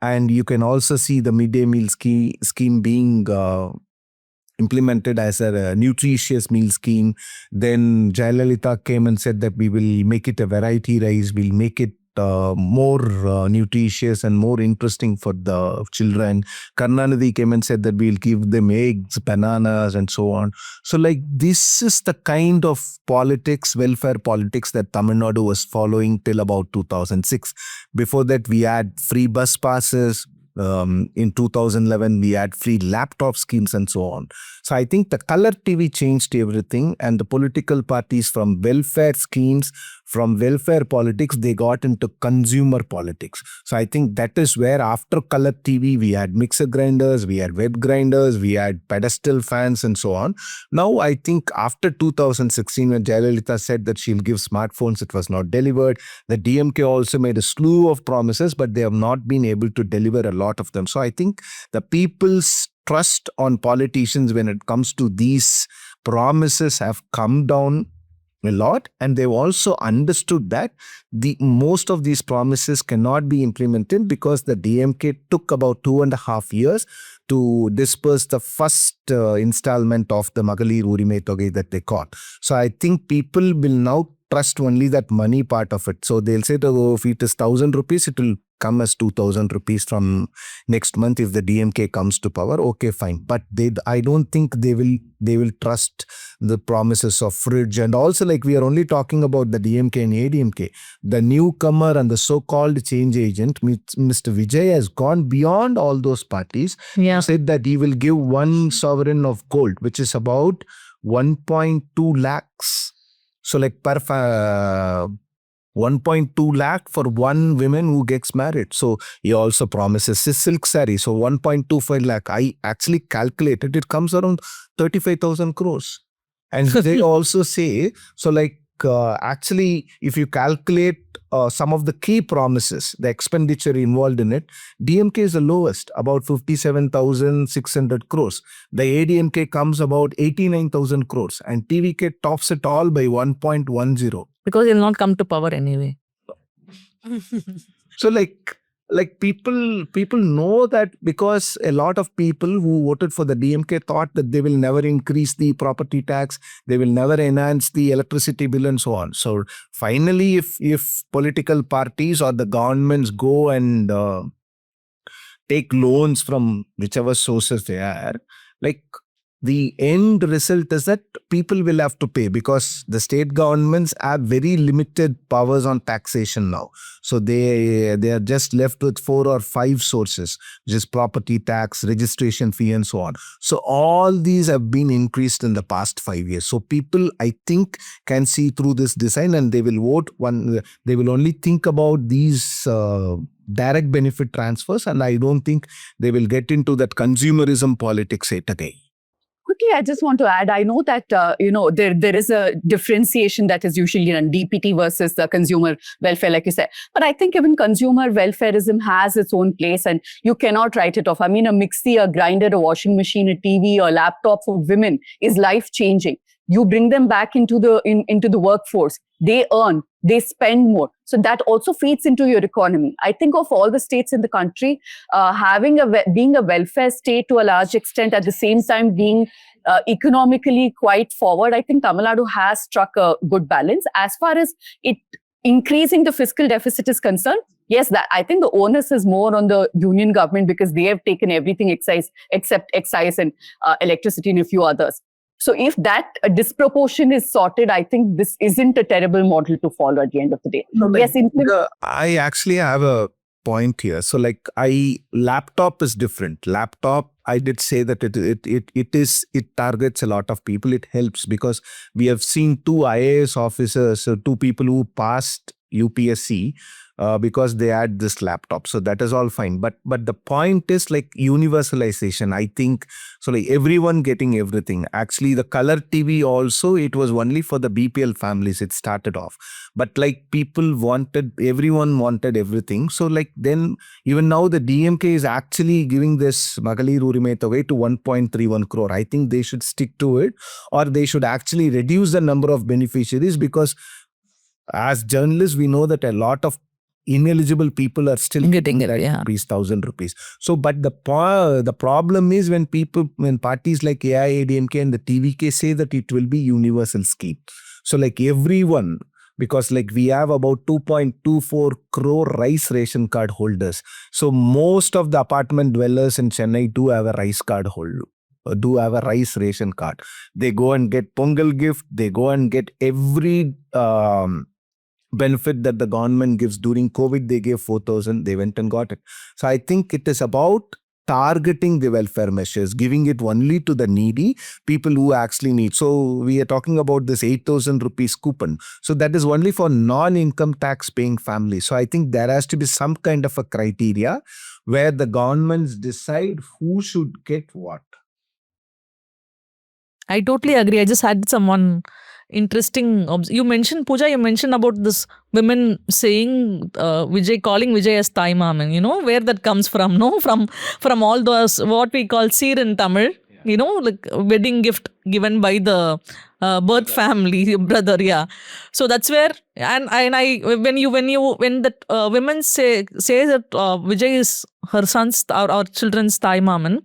and you can also see the midday meal scheme being implemented as a nutritious meal scheme. Then Jayalalitha came and said that we will make it a variety rice, we'll make it more nutritious and more interesting for the children. Karnataka came and said that we'll give them eggs, bananas and so on. So like this is the kind of politics, welfare politics that Tamil Nadu was following till about 2006. Before that we had free bus passes, In 2011, we had free laptop schemes and so on. So I think the color TV changed everything, and the political parties from welfare schemes, from welfare politics, they got into consumer politics. So I think that is where after color TV, we had mixer grinders, we had web grinders, we had pedestal fans and so on. Now I think after 2016, when Jayalalitha said that she'll give smartphones, it was not delivered. The DMK also made a slew of promises, but they have not been able to deliver a lot of them. So I think the people's trust on politicians when it comes to these promises have come down a lot, and they've also understood that the most of these promises cannot be implemented because the DMK took about 2.5 years to disperse the first installment of the Magalir Urimai Togai that they got. So I think people will now trust only that money part of it. So they'll say, oh, if it is 1,000 rupees, it will come as 2,000 rupees from next month if the DMK comes to power. Okay, fine. But I don't think they will trust the promises of fridge. And also, like, we are only talking about the DMK and AIADMK. The newcomer and the so-called change agent, Mr. Vijay, has gone beyond all those parties. Yeah. Said that he will give 1 sovereign of gold, which is about 1.2 lakhs. So like per 1.2 lakh for one woman who gets married. So he also promises a silk saree. So 1.25 lakh. I actually calculated it comes around 35,000 crores. And they also say, so like actually if you calculate some of the key promises, the expenditure involved in it, DMK is the lowest, about 57,600 crores. The AIADMK comes about 89,000 crores, and TVK tops it all by 1.10. Because he'll not come to power anyway. So like people know that, because a lot of people who voted for the DMK thought that they will never increase the property tax, they will never enhance the electricity bill and so on. So finally, if political parties or the governments go and take loans from whichever sources they are, like, the end result is that people will have to pay, because the state governments have very limited powers on taxation now. So they are just left with 4 or 5 sources, which is property tax, registration fee and so on. So all these have been increased in the past 5 years. So people, I think, can see through this design, and they will vote they will only think about these direct benefit transfers, and I don't think they will get into that consumerism politics yet again. Quickly, I just want to add, I know that, there is a differentiation that is usually in DPT versus the consumer welfare, like you said. But I think even consumer welfareism has its own place, and you cannot write it off. I mean, a mixie, a grinder, a washing machine, a TV, a laptop for women is life-changing. You bring them back into the workforce. They earn, they spend more. So that also feeds into your economy. I think of all the states in the country, being a welfare state to a large extent, at the same time being economically quite forward, I think Tamil Nadu has struck a good balance. As far as it increasing the fiscal deficit is concerned, yes, that I think the onus is more on the union government, because they have taken everything except excise and electricity and a few others. So if that disproportion is sorted, I think this isn't a terrible model to follow at the end of the day. Yes, I actually have a point here. So like laptop is different. Laptop, I did say that it targets a lot of people. It helps because we have seen 2 IAS officers, 2 people who passed UPSC because they had this laptop. So that is all fine. But the point is like universalization. I think so, like everyone getting everything. Actually, the color TV also, it was only for the BPL families. It started off, but like everyone wanted everything. So like then even now the DMK is actually giving this Magalir Urimai Togai to 1.31 crore. I think they should stick to it, or they should actually reduce the number of beneficiaries, because as journalists, we know that a lot of ineligible people are still getting it, 1,000 rupees. So, but the problem is when parties like AIADMK and the TVK say that it will be universal scheme. So like everyone, because like we have about 2.24 crore rice ration card holders. So most of the apartment dwellers in Chennai do have a rice ration card. They go and get Pongal gift. They go and get every benefit that the government gives. During COVID, they gave 4,000, they went and got it. So I think it is about targeting the welfare measures, giving it only to the needy, people who actually need. So we are talking about this 8,000 rupees coupon. So that is only for non-income tax paying families. So I think there has to be some kind of a criteria where the governments decide who should get what. I totally agree. I just had someone interesting. You mentioned, Pooja, you mentioned about this women saying Vijay, calling Vijay as Thai mom, and you know where that comes from, no? From all those, what we call seer in Tamil, you know, like wedding gift given by the birth family, brother, yeah. So that's where, and I when that women say that Vijay is her son's or our children's Thai mom, and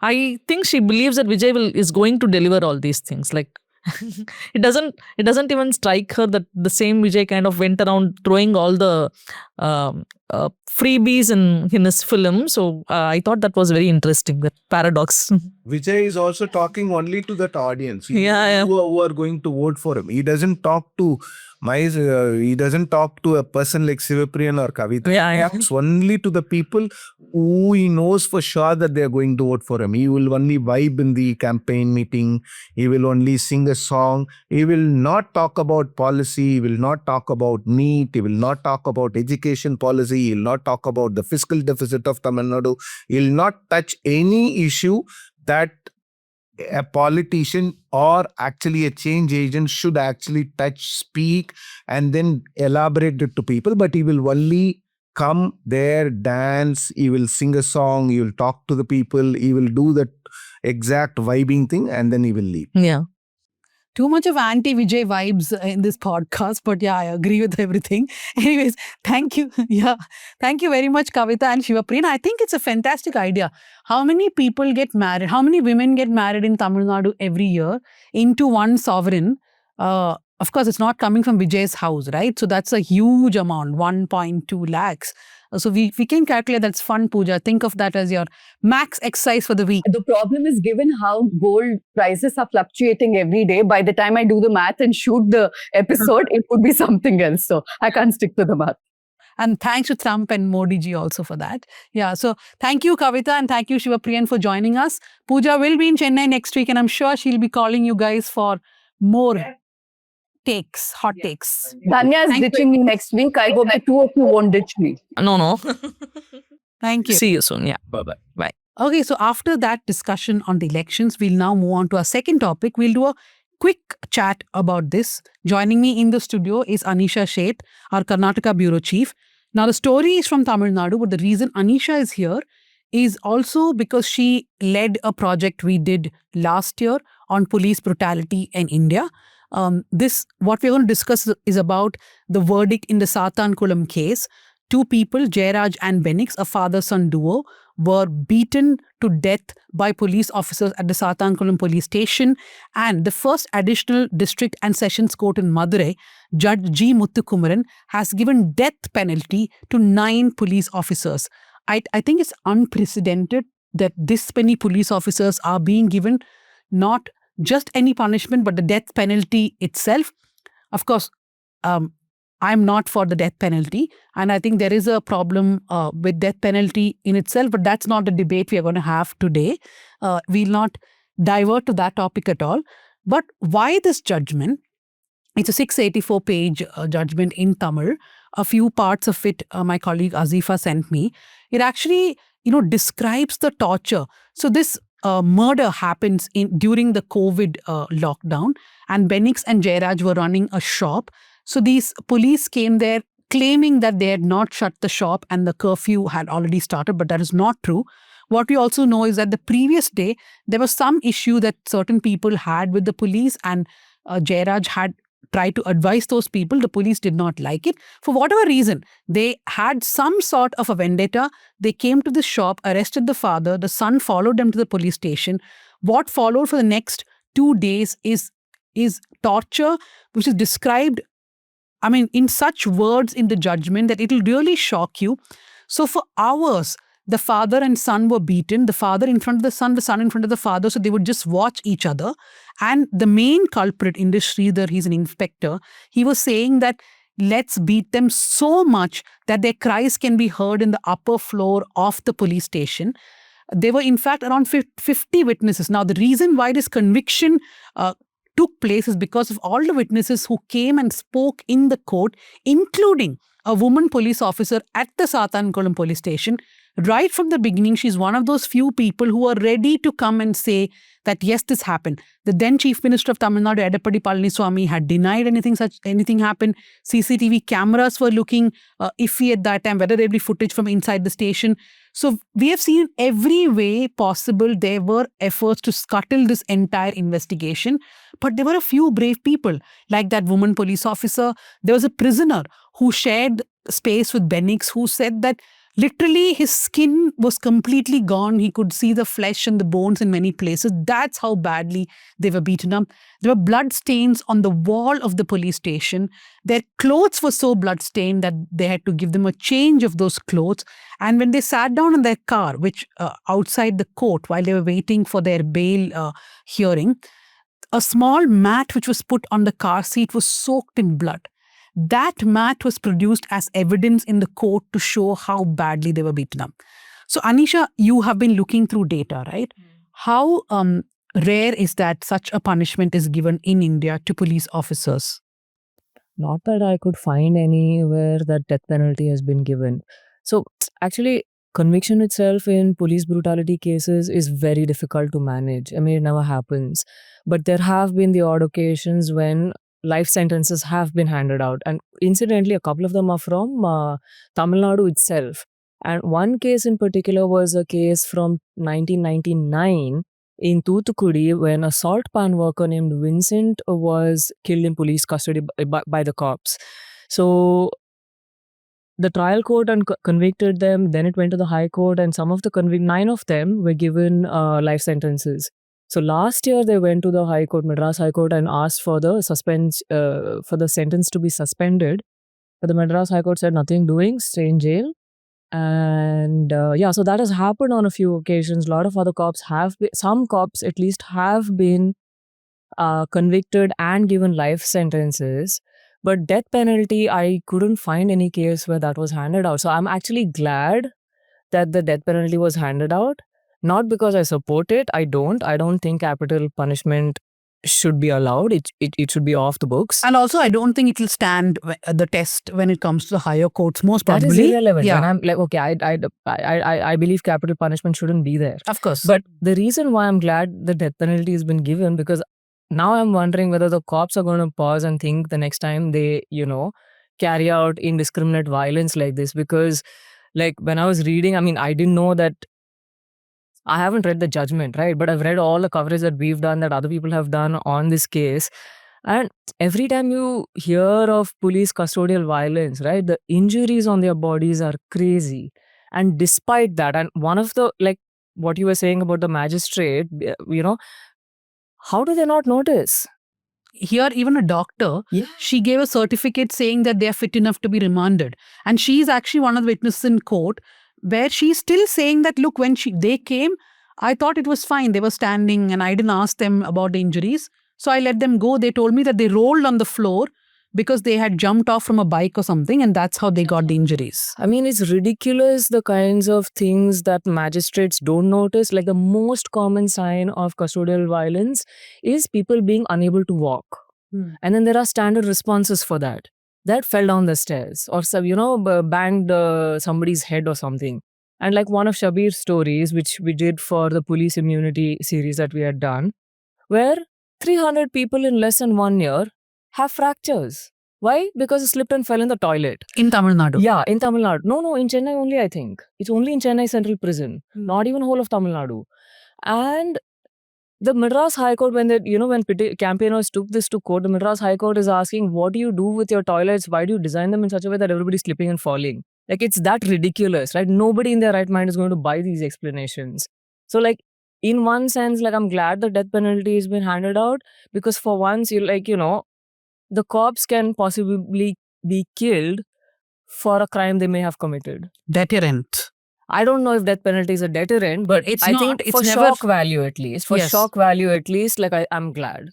I think she believes that Vijay is going to deliver all these things. Like it doesn't even strike her that the same Vijay kind of went around throwing all the freebies in his film. So I thought that was very interesting, that paradox. Vijay is also talking only to that audience Yeah. who are going to vote for him. He doesn't talk to he doesn't talk to a person like Sivapriyan or Kavitha. Yeah. He talks only to the people who he knows for sure that they are going to vote for him. He will only vibe in the campaign meeting. He will only sing a song. He will not talk about policy. He will not talk about NEET. He will not talk about education policy. He will not talk about the fiscal deficit of Tamil Nadu. He will not touch any issue that a politician or actually a change agent should actually touch, speak, and then elaborate it to people. But he will only come there, dance, he will sing a song, he will talk to the people, he will do that exact vibing thing, and then he will leave. Yeah. Too much of anti-Vijay vibes in this podcast, but yeah, I agree with everything. Anyways, thank you. Yeah, thank you very much, Kavitha and Sivapriyan. I think it's a fantastic idea. How many people get married? How many women get married in Tamil Nadu every year into one sovereign? Of course, it's not coming from Vijay's house, right? So that's a huge amount, 1.2 lakhs. So we can calculate. That's fun, Pooja. Think of that as your max exercise for the week. The problem is, given how gold prices are fluctuating every day, by the time I do the math and shoot the episode, it would be something else. So I can't stick to the math. And thanks to Trump and Modi ji also for that. Yeah, so thank you, Kavitha, and thank you, Sivapriyan, for joining us. Pooja will be in Chennai next week, and I'm sure she'll be calling you guys for more takes, hot takes. Dhanya is ditching me next week. I hope the two of you won't ditch me. No. Thank you. See you soon. Yeah. Bye-bye. Bye. Okay, so after that discussion on the elections, we'll now move on to our second topic. We'll do a quick chat about this. Joining me in the studio is Anisha Sheth, our Karnataka Bureau Chief. Now, the story is from Tamil Nadu, but the reason Anisha is here is also because she led a project we did last year on police brutality in India. What we're going to discuss is about the verdict in the Sathankulam case. Two people, Jayaraj and Bennix, a father-son duo, were beaten to death by police officers at the Sathankulam police station. And the first additional district and sessions court in Madurai, Judge G. Muthukumaran, has given death penalty to 9 police officers. I think it's unprecedented that this many police officers are being given not just any punishment, but the death penalty itself. Of course, I'm not for the death penalty. And I think there is a problem with death penalty in itself, but that's not the debate we are going to have today. We'll not divert to that topic at all. But why this judgment? It's a 684-page judgment in Tamil. A few parts of it, my colleague Azifa sent me. It actually, describes the torture. So this murder happens during the COVID lockdown, and Bennix and Jayaraj were running a shop. So these police came there claiming that they had not shut the shop and the curfew had already started, but that is not true. What we also know is that the previous day, there was some issue that certain people had with the police, and Jayaraj had tried to advise those people. The police did not like it. For whatever reason, they had some sort of a vendetta. They came to the shop, arrested the father. The son followed them to the police station. What followed for the next 2 days is torture, which is described, in such words in the judgment that it will really shock you. So for hours, the father and son were beaten, the father in front of the son in front of the father, so they would just watch each other. And the main culprit in this Sridhar, he's an inspector, he was saying that let's beat them so much that their cries can be heard in the upper floor of the police station. There were, in fact, around 50 witnesses. Now, the reason why this conviction took place is because of all the witnesses who came and spoke in the court, including a woman police officer at the Sathankulam police station. Right from the beginning, she's one of those few people who are ready to come and say that, yes, this happened. The then Chief Minister of Tamil Nadu, Edappadi Palaniswamy, had denied anything happened. CCTV cameras were looking iffy at that time, whether there'd be footage from inside the station. So we have seen every way possible there were efforts to scuttle this entire investigation. But there were a few brave people, like that woman police officer. There was a prisoner who shared space with Bennix, who said that literally his skin was completely gone. He could see the flesh and the bones in many places. That's how badly they were beaten up. There were blood stains on the wall of the police station. Their clothes were so blood-stained that they had to give them a change of those clothes. And when they sat down in their car, which outside the court, while they were waiting for their bail hearing, a small mat which was put on the car seat was soaked in blood. That mat was produced as evidence in the court to show how badly they were beaten up. So, Anisha, you have been looking through data, right? How rare is that such a punishment is given in India to police officers? Not that I could find anywhere that death penalty has been given. So, actually, conviction itself in police brutality cases is very difficult to manage. I mean, it never happens. But there have been the odd occasions when life sentences have been handed out. And incidentally, a couple of them are from Tamil Nadu itself. And one case in particular was a case from 1999 in Thoothukudi when a salt pan worker named Vincent was killed in police custody by the cops. So the trial court convicted them, then it went to the high court, and some of the 9 of them were given life sentences. So last year they went to the High Court, Madras High Court, and asked for the sentence to be suspended. But the Madras High Court said nothing doing, stay in jail. And so that has happened on a few occasions. A lot of other cops some cops at least have been convicted and given life sentences. But death penalty, I couldn't find any case where that was handed out. So I'm actually glad that the death penalty was handed out. Not because I support it. I don't think capital punishment should be allowed. It should be off the books. And also, I don't think it will stand the test when it comes to the higher courts, most probably. That is irrelevant. Yeah. And I'm like, okay, I believe capital punishment shouldn't be there. Of course. But the reason why I'm glad the death penalty has been given, because now I'm wondering whether the cops are going to pause and think the next time they, carry out indiscriminate violence like this. Because like when I was reading, I mean, I didn't know that. I haven't read the judgment, right? But I've read all the coverage that we've done, that other people have done on this case. And every time you hear of police custodial violence, right, the injuries on their bodies are crazy. And despite that, and one of the, like what you were saying about the magistrate, how do they not notice? Here, even a doctor, she gave a certificate saying that they are fit enough to be remanded. And she is actually one of the witnesses in court, where she's still saying that, look, when they came, I thought it was fine. They were standing and I didn't ask them about the injuries. So I let them go. They told me that they rolled on the floor because they had jumped off from a bike or something, and that's how they got the injuries. I mean, it's ridiculous the kinds of things that magistrates don't notice. Like the most common sign of custodial violence is people being unable to walk. And then there are standard responses for that. That fell down the stairs or banged somebody's head or something. And like one of Shabir's stories, which we did for the police immunity series that we had done, where 300 people in less than 1 year have fractures. Why? Because they slipped and fell in the toilet. In Tamil Nadu? Yeah, in Tamil Nadu. No, in Chennai only, I think. It's only in Chennai Central Prison, not even whole of Tamil Nadu. And the Madras High Court, when campaigners took this to court, the Madras High Court is asking, what do you do with your toilets? Why do you design them in such a way that everybody's slipping and falling? Like, it's that ridiculous, right? Nobody in their right mind is going to buy these explanations. So, like, in one sense, like, I'm glad the death penalty has been handed out, because for once, the cops can possibly be killed for a crime they may have committed. Deterrent. I don't know if death penalty is a deterrent, but it's I not, think it's for never, shock value at least. For shock value at least, like I'm glad.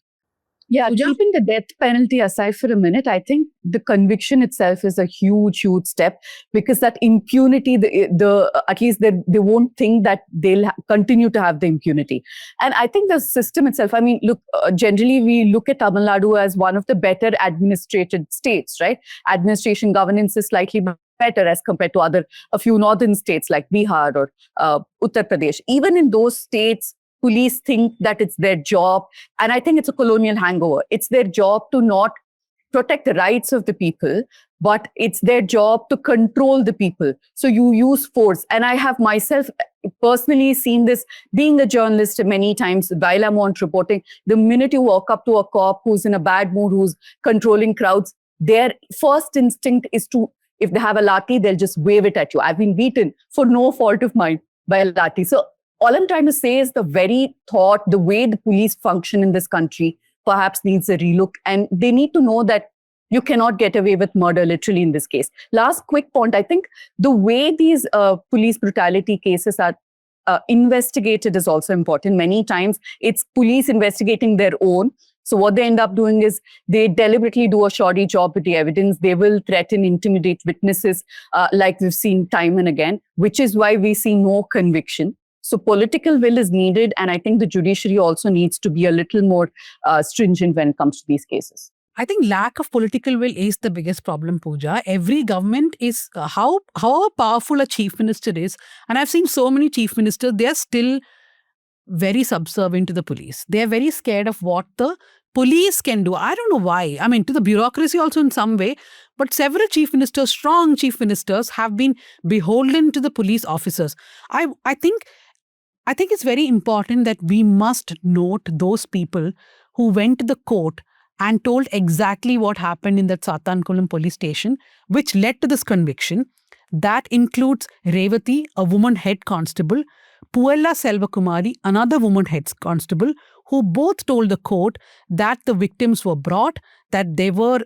Yeah, Pooja? keeping the death penalty aside for a minute, I think the conviction itself is a huge, huge step, because that impunity, at least they won't think that they'll continue to have the impunity. And I think the system itself, I mean, look, generally we look at Tamil Nadu as one of the better administrated states, right? Administration governance is slightly better as compared to a few northern states like Bihar or Uttar Pradesh. Even in those states, police think that it's their job. And I think it's a colonial hangover. It's their job to not protect the rights of the people, but it's their job to control the people. So you use force. And I have myself personally seen this being a journalist many times while I'm on reporting. The minute you walk up to a cop who's in a bad mood, who's controlling crowds, their first instinct is to, if they have a lathi, they'll just wave it at you. I've been beaten for no fault of mine by a lathi. So all I'm trying to say is the very thought, the way the police function in this country perhaps needs a relook. And they need to know that you cannot get away with murder, literally, in this case. Last quick point, I think the way these police brutality cases are investigated is also important. Many times it's police investigating their own. So what they end up doing is they deliberately do a shoddy job with the evidence. They will threaten, intimidate witnesses, like we've seen time and again, which is why we see no conviction. So political will is needed, and I think the judiciary also needs to be a little more stringent when it comes to these cases. I think lack of political will is the biggest problem, Pooja. Every government is, how powerful a chief minister is, and I've seen so many chief ministers, they are still very subservient to the police. They are very scared of what the police can do. I don't know why. I mean, to the bureaucracy also in some way, but several chief ministers, strong chief ministers, have been beholden to the police officers. I think it's very important that we must note those people who went to the court and told exactly what happened in that Sathankulam police station, which led to this conviction. That includes Revati, a woman head constable, Puella Selvakumari, another woman head constable, who both told the court that the victims were brought, that they were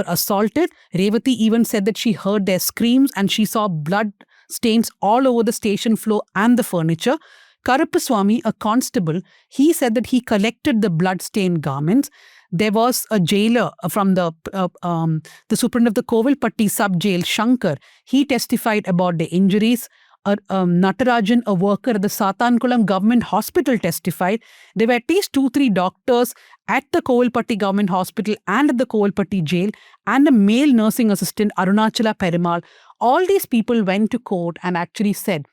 assaulted. Revati even said that she heard their screams and she saw blood stains all over the station floor and the furniture. Karupaswamy, a constable, he said that he collected the blood-stained garments. There was a jailer from the superintendent of the Kovilpatti sub-jail, Shankar. He testified about the injuries. Natarajan, a worker at the Sathankulam government hospital, testified. There were at least 2-3 doctors at the Kovilpatti government hospital and at the Kovilpatti jail, and a male nursing assistant, Arunachala Perumal. All these people went to court and actually said.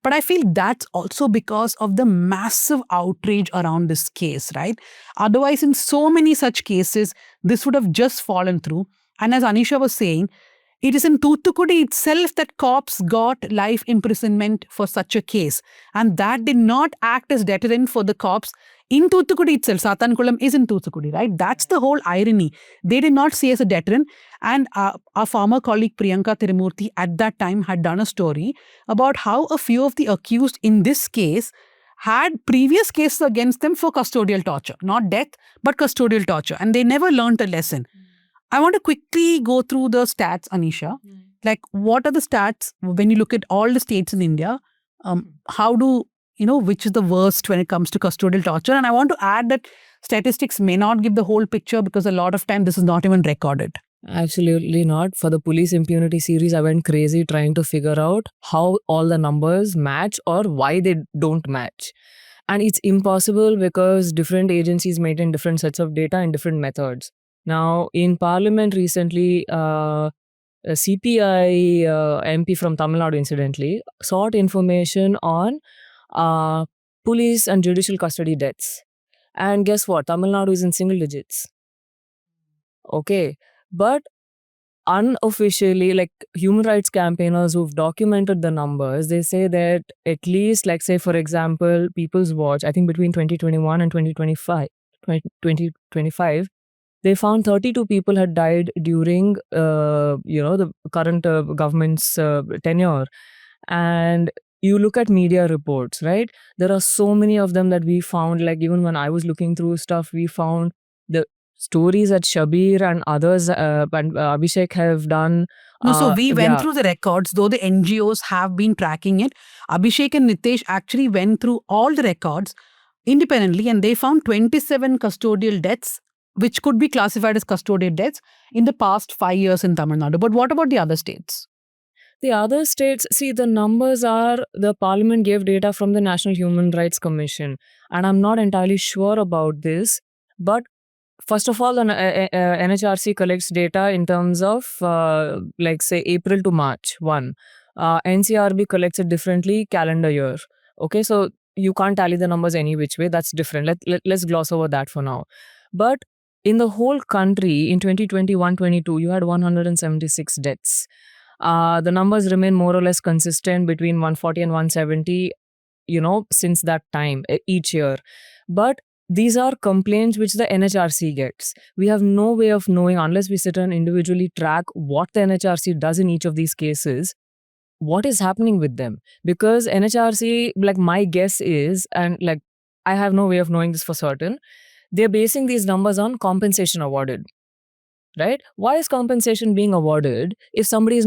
But I feel that's also because of the massive outrage around this case, right? Otherwise, in so many such cases, this would have just fallen through. And as Anisha was saying, it is in Thoothukudi itself that cops got life imprisonment for such a case. And that did not act as deterrent for the cops in Thoothukudi itself. Sathankulam is in Thoothukudi, right? That's the whole irony. They did not see as a deterrent. And our former colleague Priyanka Tirumurthy at that time had done a story about how a few of the accused in this case had previous cases against them for custodial torture. Not death, but custodial torture. And they never learned a lesson. I want to quickly go through the stats, Anisha. Like, what are the stats when you look at all the states in India? How do, which is the worst when it comes to custodial torture? And I want to add that statistics may not give the whole picture because a lot of time this is not even recorded. Absolutely not. For the police impunity series, I went crazy trying to figure out how all the numbers match or why they don't match. And it's impossible because different agencies maintain different sets of data and different methods. Now, in Parliament recently, a CPI MP from Tamil Nadu, incidentally, sought information on police and judicial custody deaths. And guess what? Tamil Nadu is in single digits. Okay. But unofficially, like human rights campaigners who've documented the numbers, they say that at least, like say, for example, People's Watch, I think between 2021 and 2025, they found 32 people had died during, the current government's tenure. And you look at media reports, right? There are so many of them that we found, like even when I was looking through stuff, we found the stories that Shabir and others and Abhishek have done. No, so we went through the records, though the NGOs have been tracking it. Abhishek and Nitesh actually went through all the records independently and they found 27 custodial deaths which could be classified as custodial deaths in the past 5 years in Tamil Nadu. But what about the other states? The other states, see, the numbers are, the parliament gave data from the National Human Rights Commission. And I'm not entirely sure about this. But first of all, the NHRC collects data in terms of, like, say, April to March, one. NCRB collects it differently, calendar year. Okay, so you can't tally the numbers any which way. That's different. Let's gloss over that for now. But in the whole country, in 2021-22, you had 176 deaths. The numbers remain more or less consistent between 140 and 170, since that time, each year. But these are complaints which the NHRC gets. We have no way of knowing, unless we sit and individually track what the NHRC does in each of these cases, what is happening with them. Because NHRC, like, my guess is, and like, I have no way of knowing this for certain, they're basing these numbers on compensation awarded. Right? Why is compensation being awarded if somebody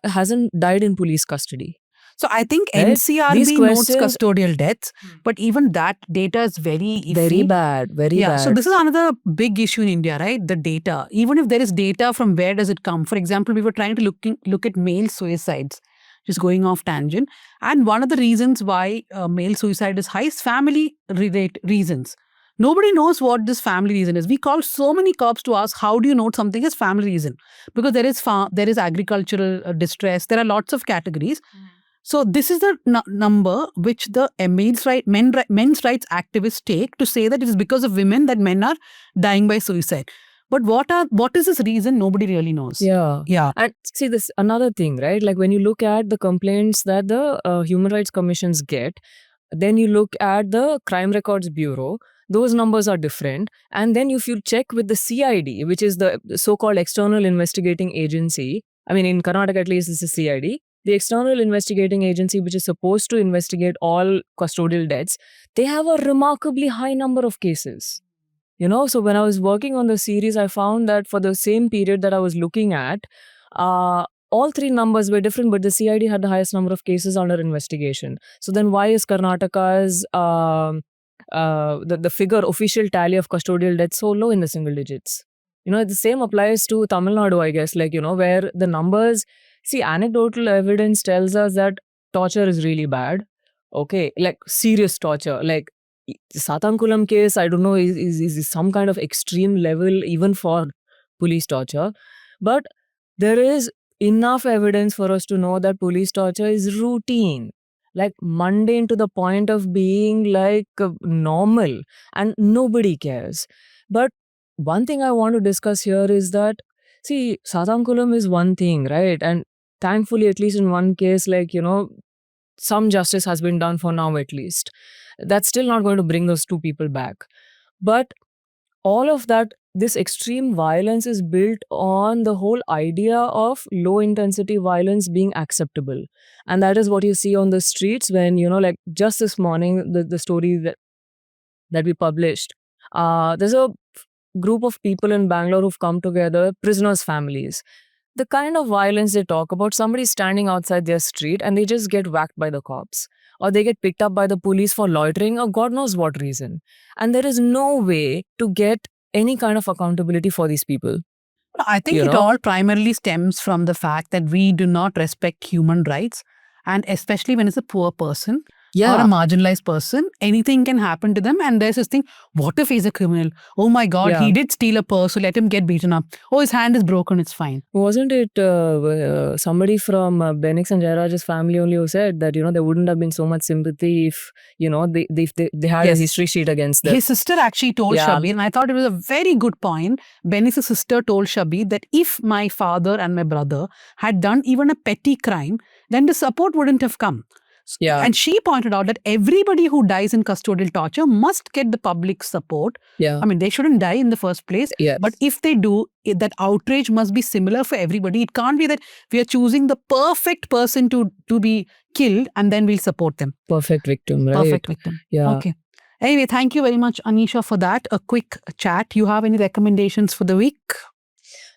hasn't died in police custody? So I think Right? NCRB notes custodial deaths, but even that data is very iffy. Very bad. So this is another big issue in India, right? The data. Even if there is data, from where does it come? For example, we were trying to look at male suicides, just going off tangent. And one of the reasons why male suicide is high is family-related reasons. Nobody knows what this family reason is. We call so many cops to ask, how do you know something is family reason? Because there is agricultural distress. There are lots of categories. So this is the number which the men's rights activists take to say that it is because of women that men are dying by suicide. But what is this reason? Nobody really knows. Yeah. And see, this another thing, right? Like, when you look at the complaints that the Human Rights Commissions get, then you look at the Crime Records Bureau, those numbers are different. And then if you check with the CID, which is the so-called External Investigating Agency, I mean, in Karnataka at least, this is CID, the External Investigating Agency, which is supposed to investigate all custodial deaths, they have a remarkably high number of cases. So when I was working on the series, I found that for the same period that I was looking at, all three numbers were different, but the CID had the highest number of cases under investigation. So then why is Karnataka's the figure, official tally of custodial deaths so low in the single digits? The same applies to Tamil Nadu, I guess, where the numbers, see, anecdotal evidence tells us that torture is really bad. Okay, like serious torture. Like Sathankulam case, I don't know, is some kind of extreme level even for police torture. But there is enough evidence for us to know that police torture is routine, like mundane to the point of being like normal, and nobody cares. But one thing I want to discuss here is that, see, Sathankulam is one thing, right? And thankfully, at least in one case, some justice has been done for now at least. That's still not going to bring those two people back. But all of that, this extreme violence is built on the whole idea of low intensity violence being acceptable. And that is what you see on the streets when, like just this morning, the story that we published, there's a group of people in Bangalore who've come together, prisoners' families. The kind of violence they talk about, somebody standing outside their street and they just get whacked by the cops, or they get picked up by the police for loitering, or God knows what reason. And there is no way to get any kind of accountability for these people. I think it all primarily stems from the fact that we do not respect human rights, and especially when it's a poor person or a marginalized person, anything can happen to them. And there's this thing, what if he's a criminal? Oh my God, he did steal a purse, so let him get beaten up. Oh, his hand is broken, it's fine. Wasn't it somebody from Bennix and Jayaraj's family only who said that, there wouldn't have been so much sympathy if, they had a history sheet against them? His sister actually told Shabir, and I thought it was a very good point. Bennix's sister told Shabir that if my father and my brother had done even a petty crime, then the support wouldn't have come. And she pointed out that everybody who dies in custodial torture must get the public support. I mean, they shouldn't die in the first place. But if they do, that outrage must be similar for everybody. It can't be that we are choosing the perfect person to be killed and then we'll support them. Perfect victim, right? Perfect victim. Okay. Anyway, thank you very much, Anisha, for that. A quick chat. You have any recommendations for the week?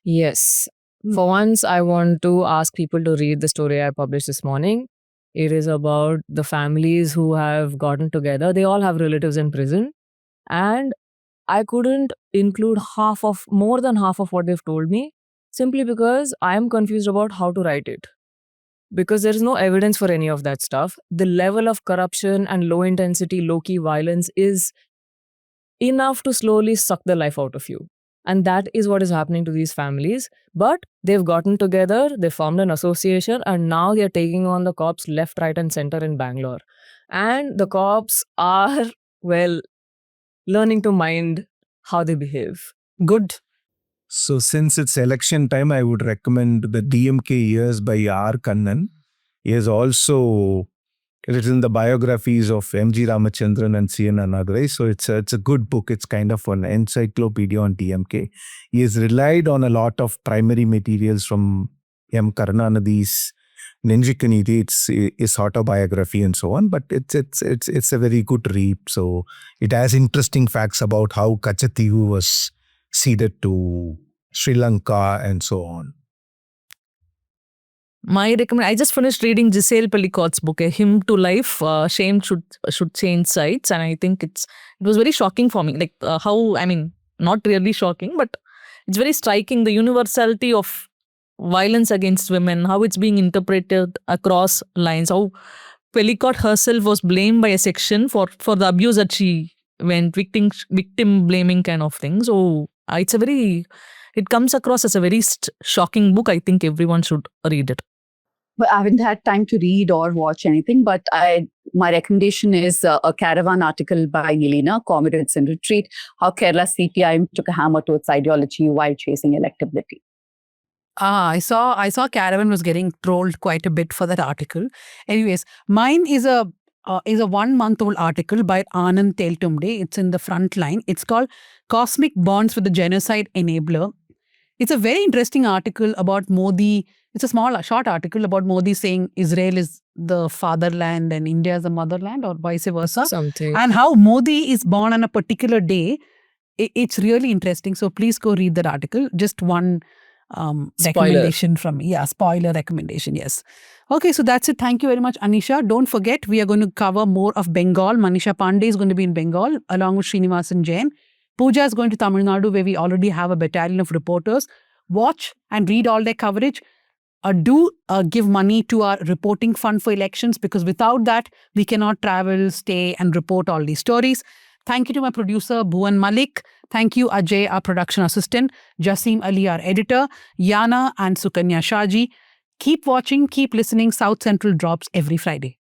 Yes. For once, I want to ask people to read the story I published this morning. It is about the families who have gotten together. They all have relatives in prison. And I couldn't include more than half of what they've told me simply because I am confused about how to write it. Because there is no evidence for any of that stuff. The level of corruption and low intensity, low key violence is enough to slowly suck the life out of you. And that is what is happening to these families. But they've gotten together, they formed an association, and now they're taking on the cops left, right, and center in Bangalore. And the cops are, well, learning to mind how they behave. Good. So since it's election time, I would recommend the DMK Years by R. Kannan. He has also written the biographies of M.G. Ramachandran and C.N. Madurai. So it's a good book. It's kind of an encyclopedia on DMK. He has relied on a lot of primary materials from M. Karunanidhi's Nenjikanidi, it's his autobiography and so on, but it's a very good read. So it has interesting facts about how Kachativu was ceded to Sri Lanka and so on. I just finished reading Giselle Pellicot's book, A Hymn to Life. Shame should change sides, and I think it was very shocking for me. Like not really shocking, but it's very striking, the universality of violence against women, how it's being interpreted across lines, how Pellicott herself was blamed by a section for the abuse that she went, victim blaming kind of thing. So it comes across as a very shocking book. I think everyone should read it. But I haven't had time to read or watch anything, but my recommendation is a Caravan article by Yelena, Comrades in Retreat, how Kerala CPIM took a hammer to its ideology while chasing electability. I saw Caravan was getting trolled quite a bit for that article. Anyways, mine is a 1-month-old article by Anand Teltumde. It's in the front line. It's called Cosmic Bonds with the Genocide Enabler. It's a very interesting article about Modi. It's a short article about Modi saying Israel is the fatherland and India is the motherland, or vice versa. Something. And how Modi is born on a particular day. It's really interesting. So please go read that article. Just one recommendation from me. Yeah, spoiler recommendation. Yes. Okay, so that's it. Thank you very much, Anisha. Don't forget, we are going to cover more of Bengal. Manisha Pandey is going to be in Bengal along with Srinivasan Jain. Pooja is going to Tamil Nadu, where we already have a battalion of reporters. Watch and read all their coverage. Do give money to our reporting fund for elections, because without that, we cannot travel, stay and report all these stories. Thank you to my producer, Bhuvan Malik. Thank you, Ajay, our production assistant, Jasim Ali, our editor, Yana and Sukanya Shaji. Keep watching, keep listening. South Central drops every Friday.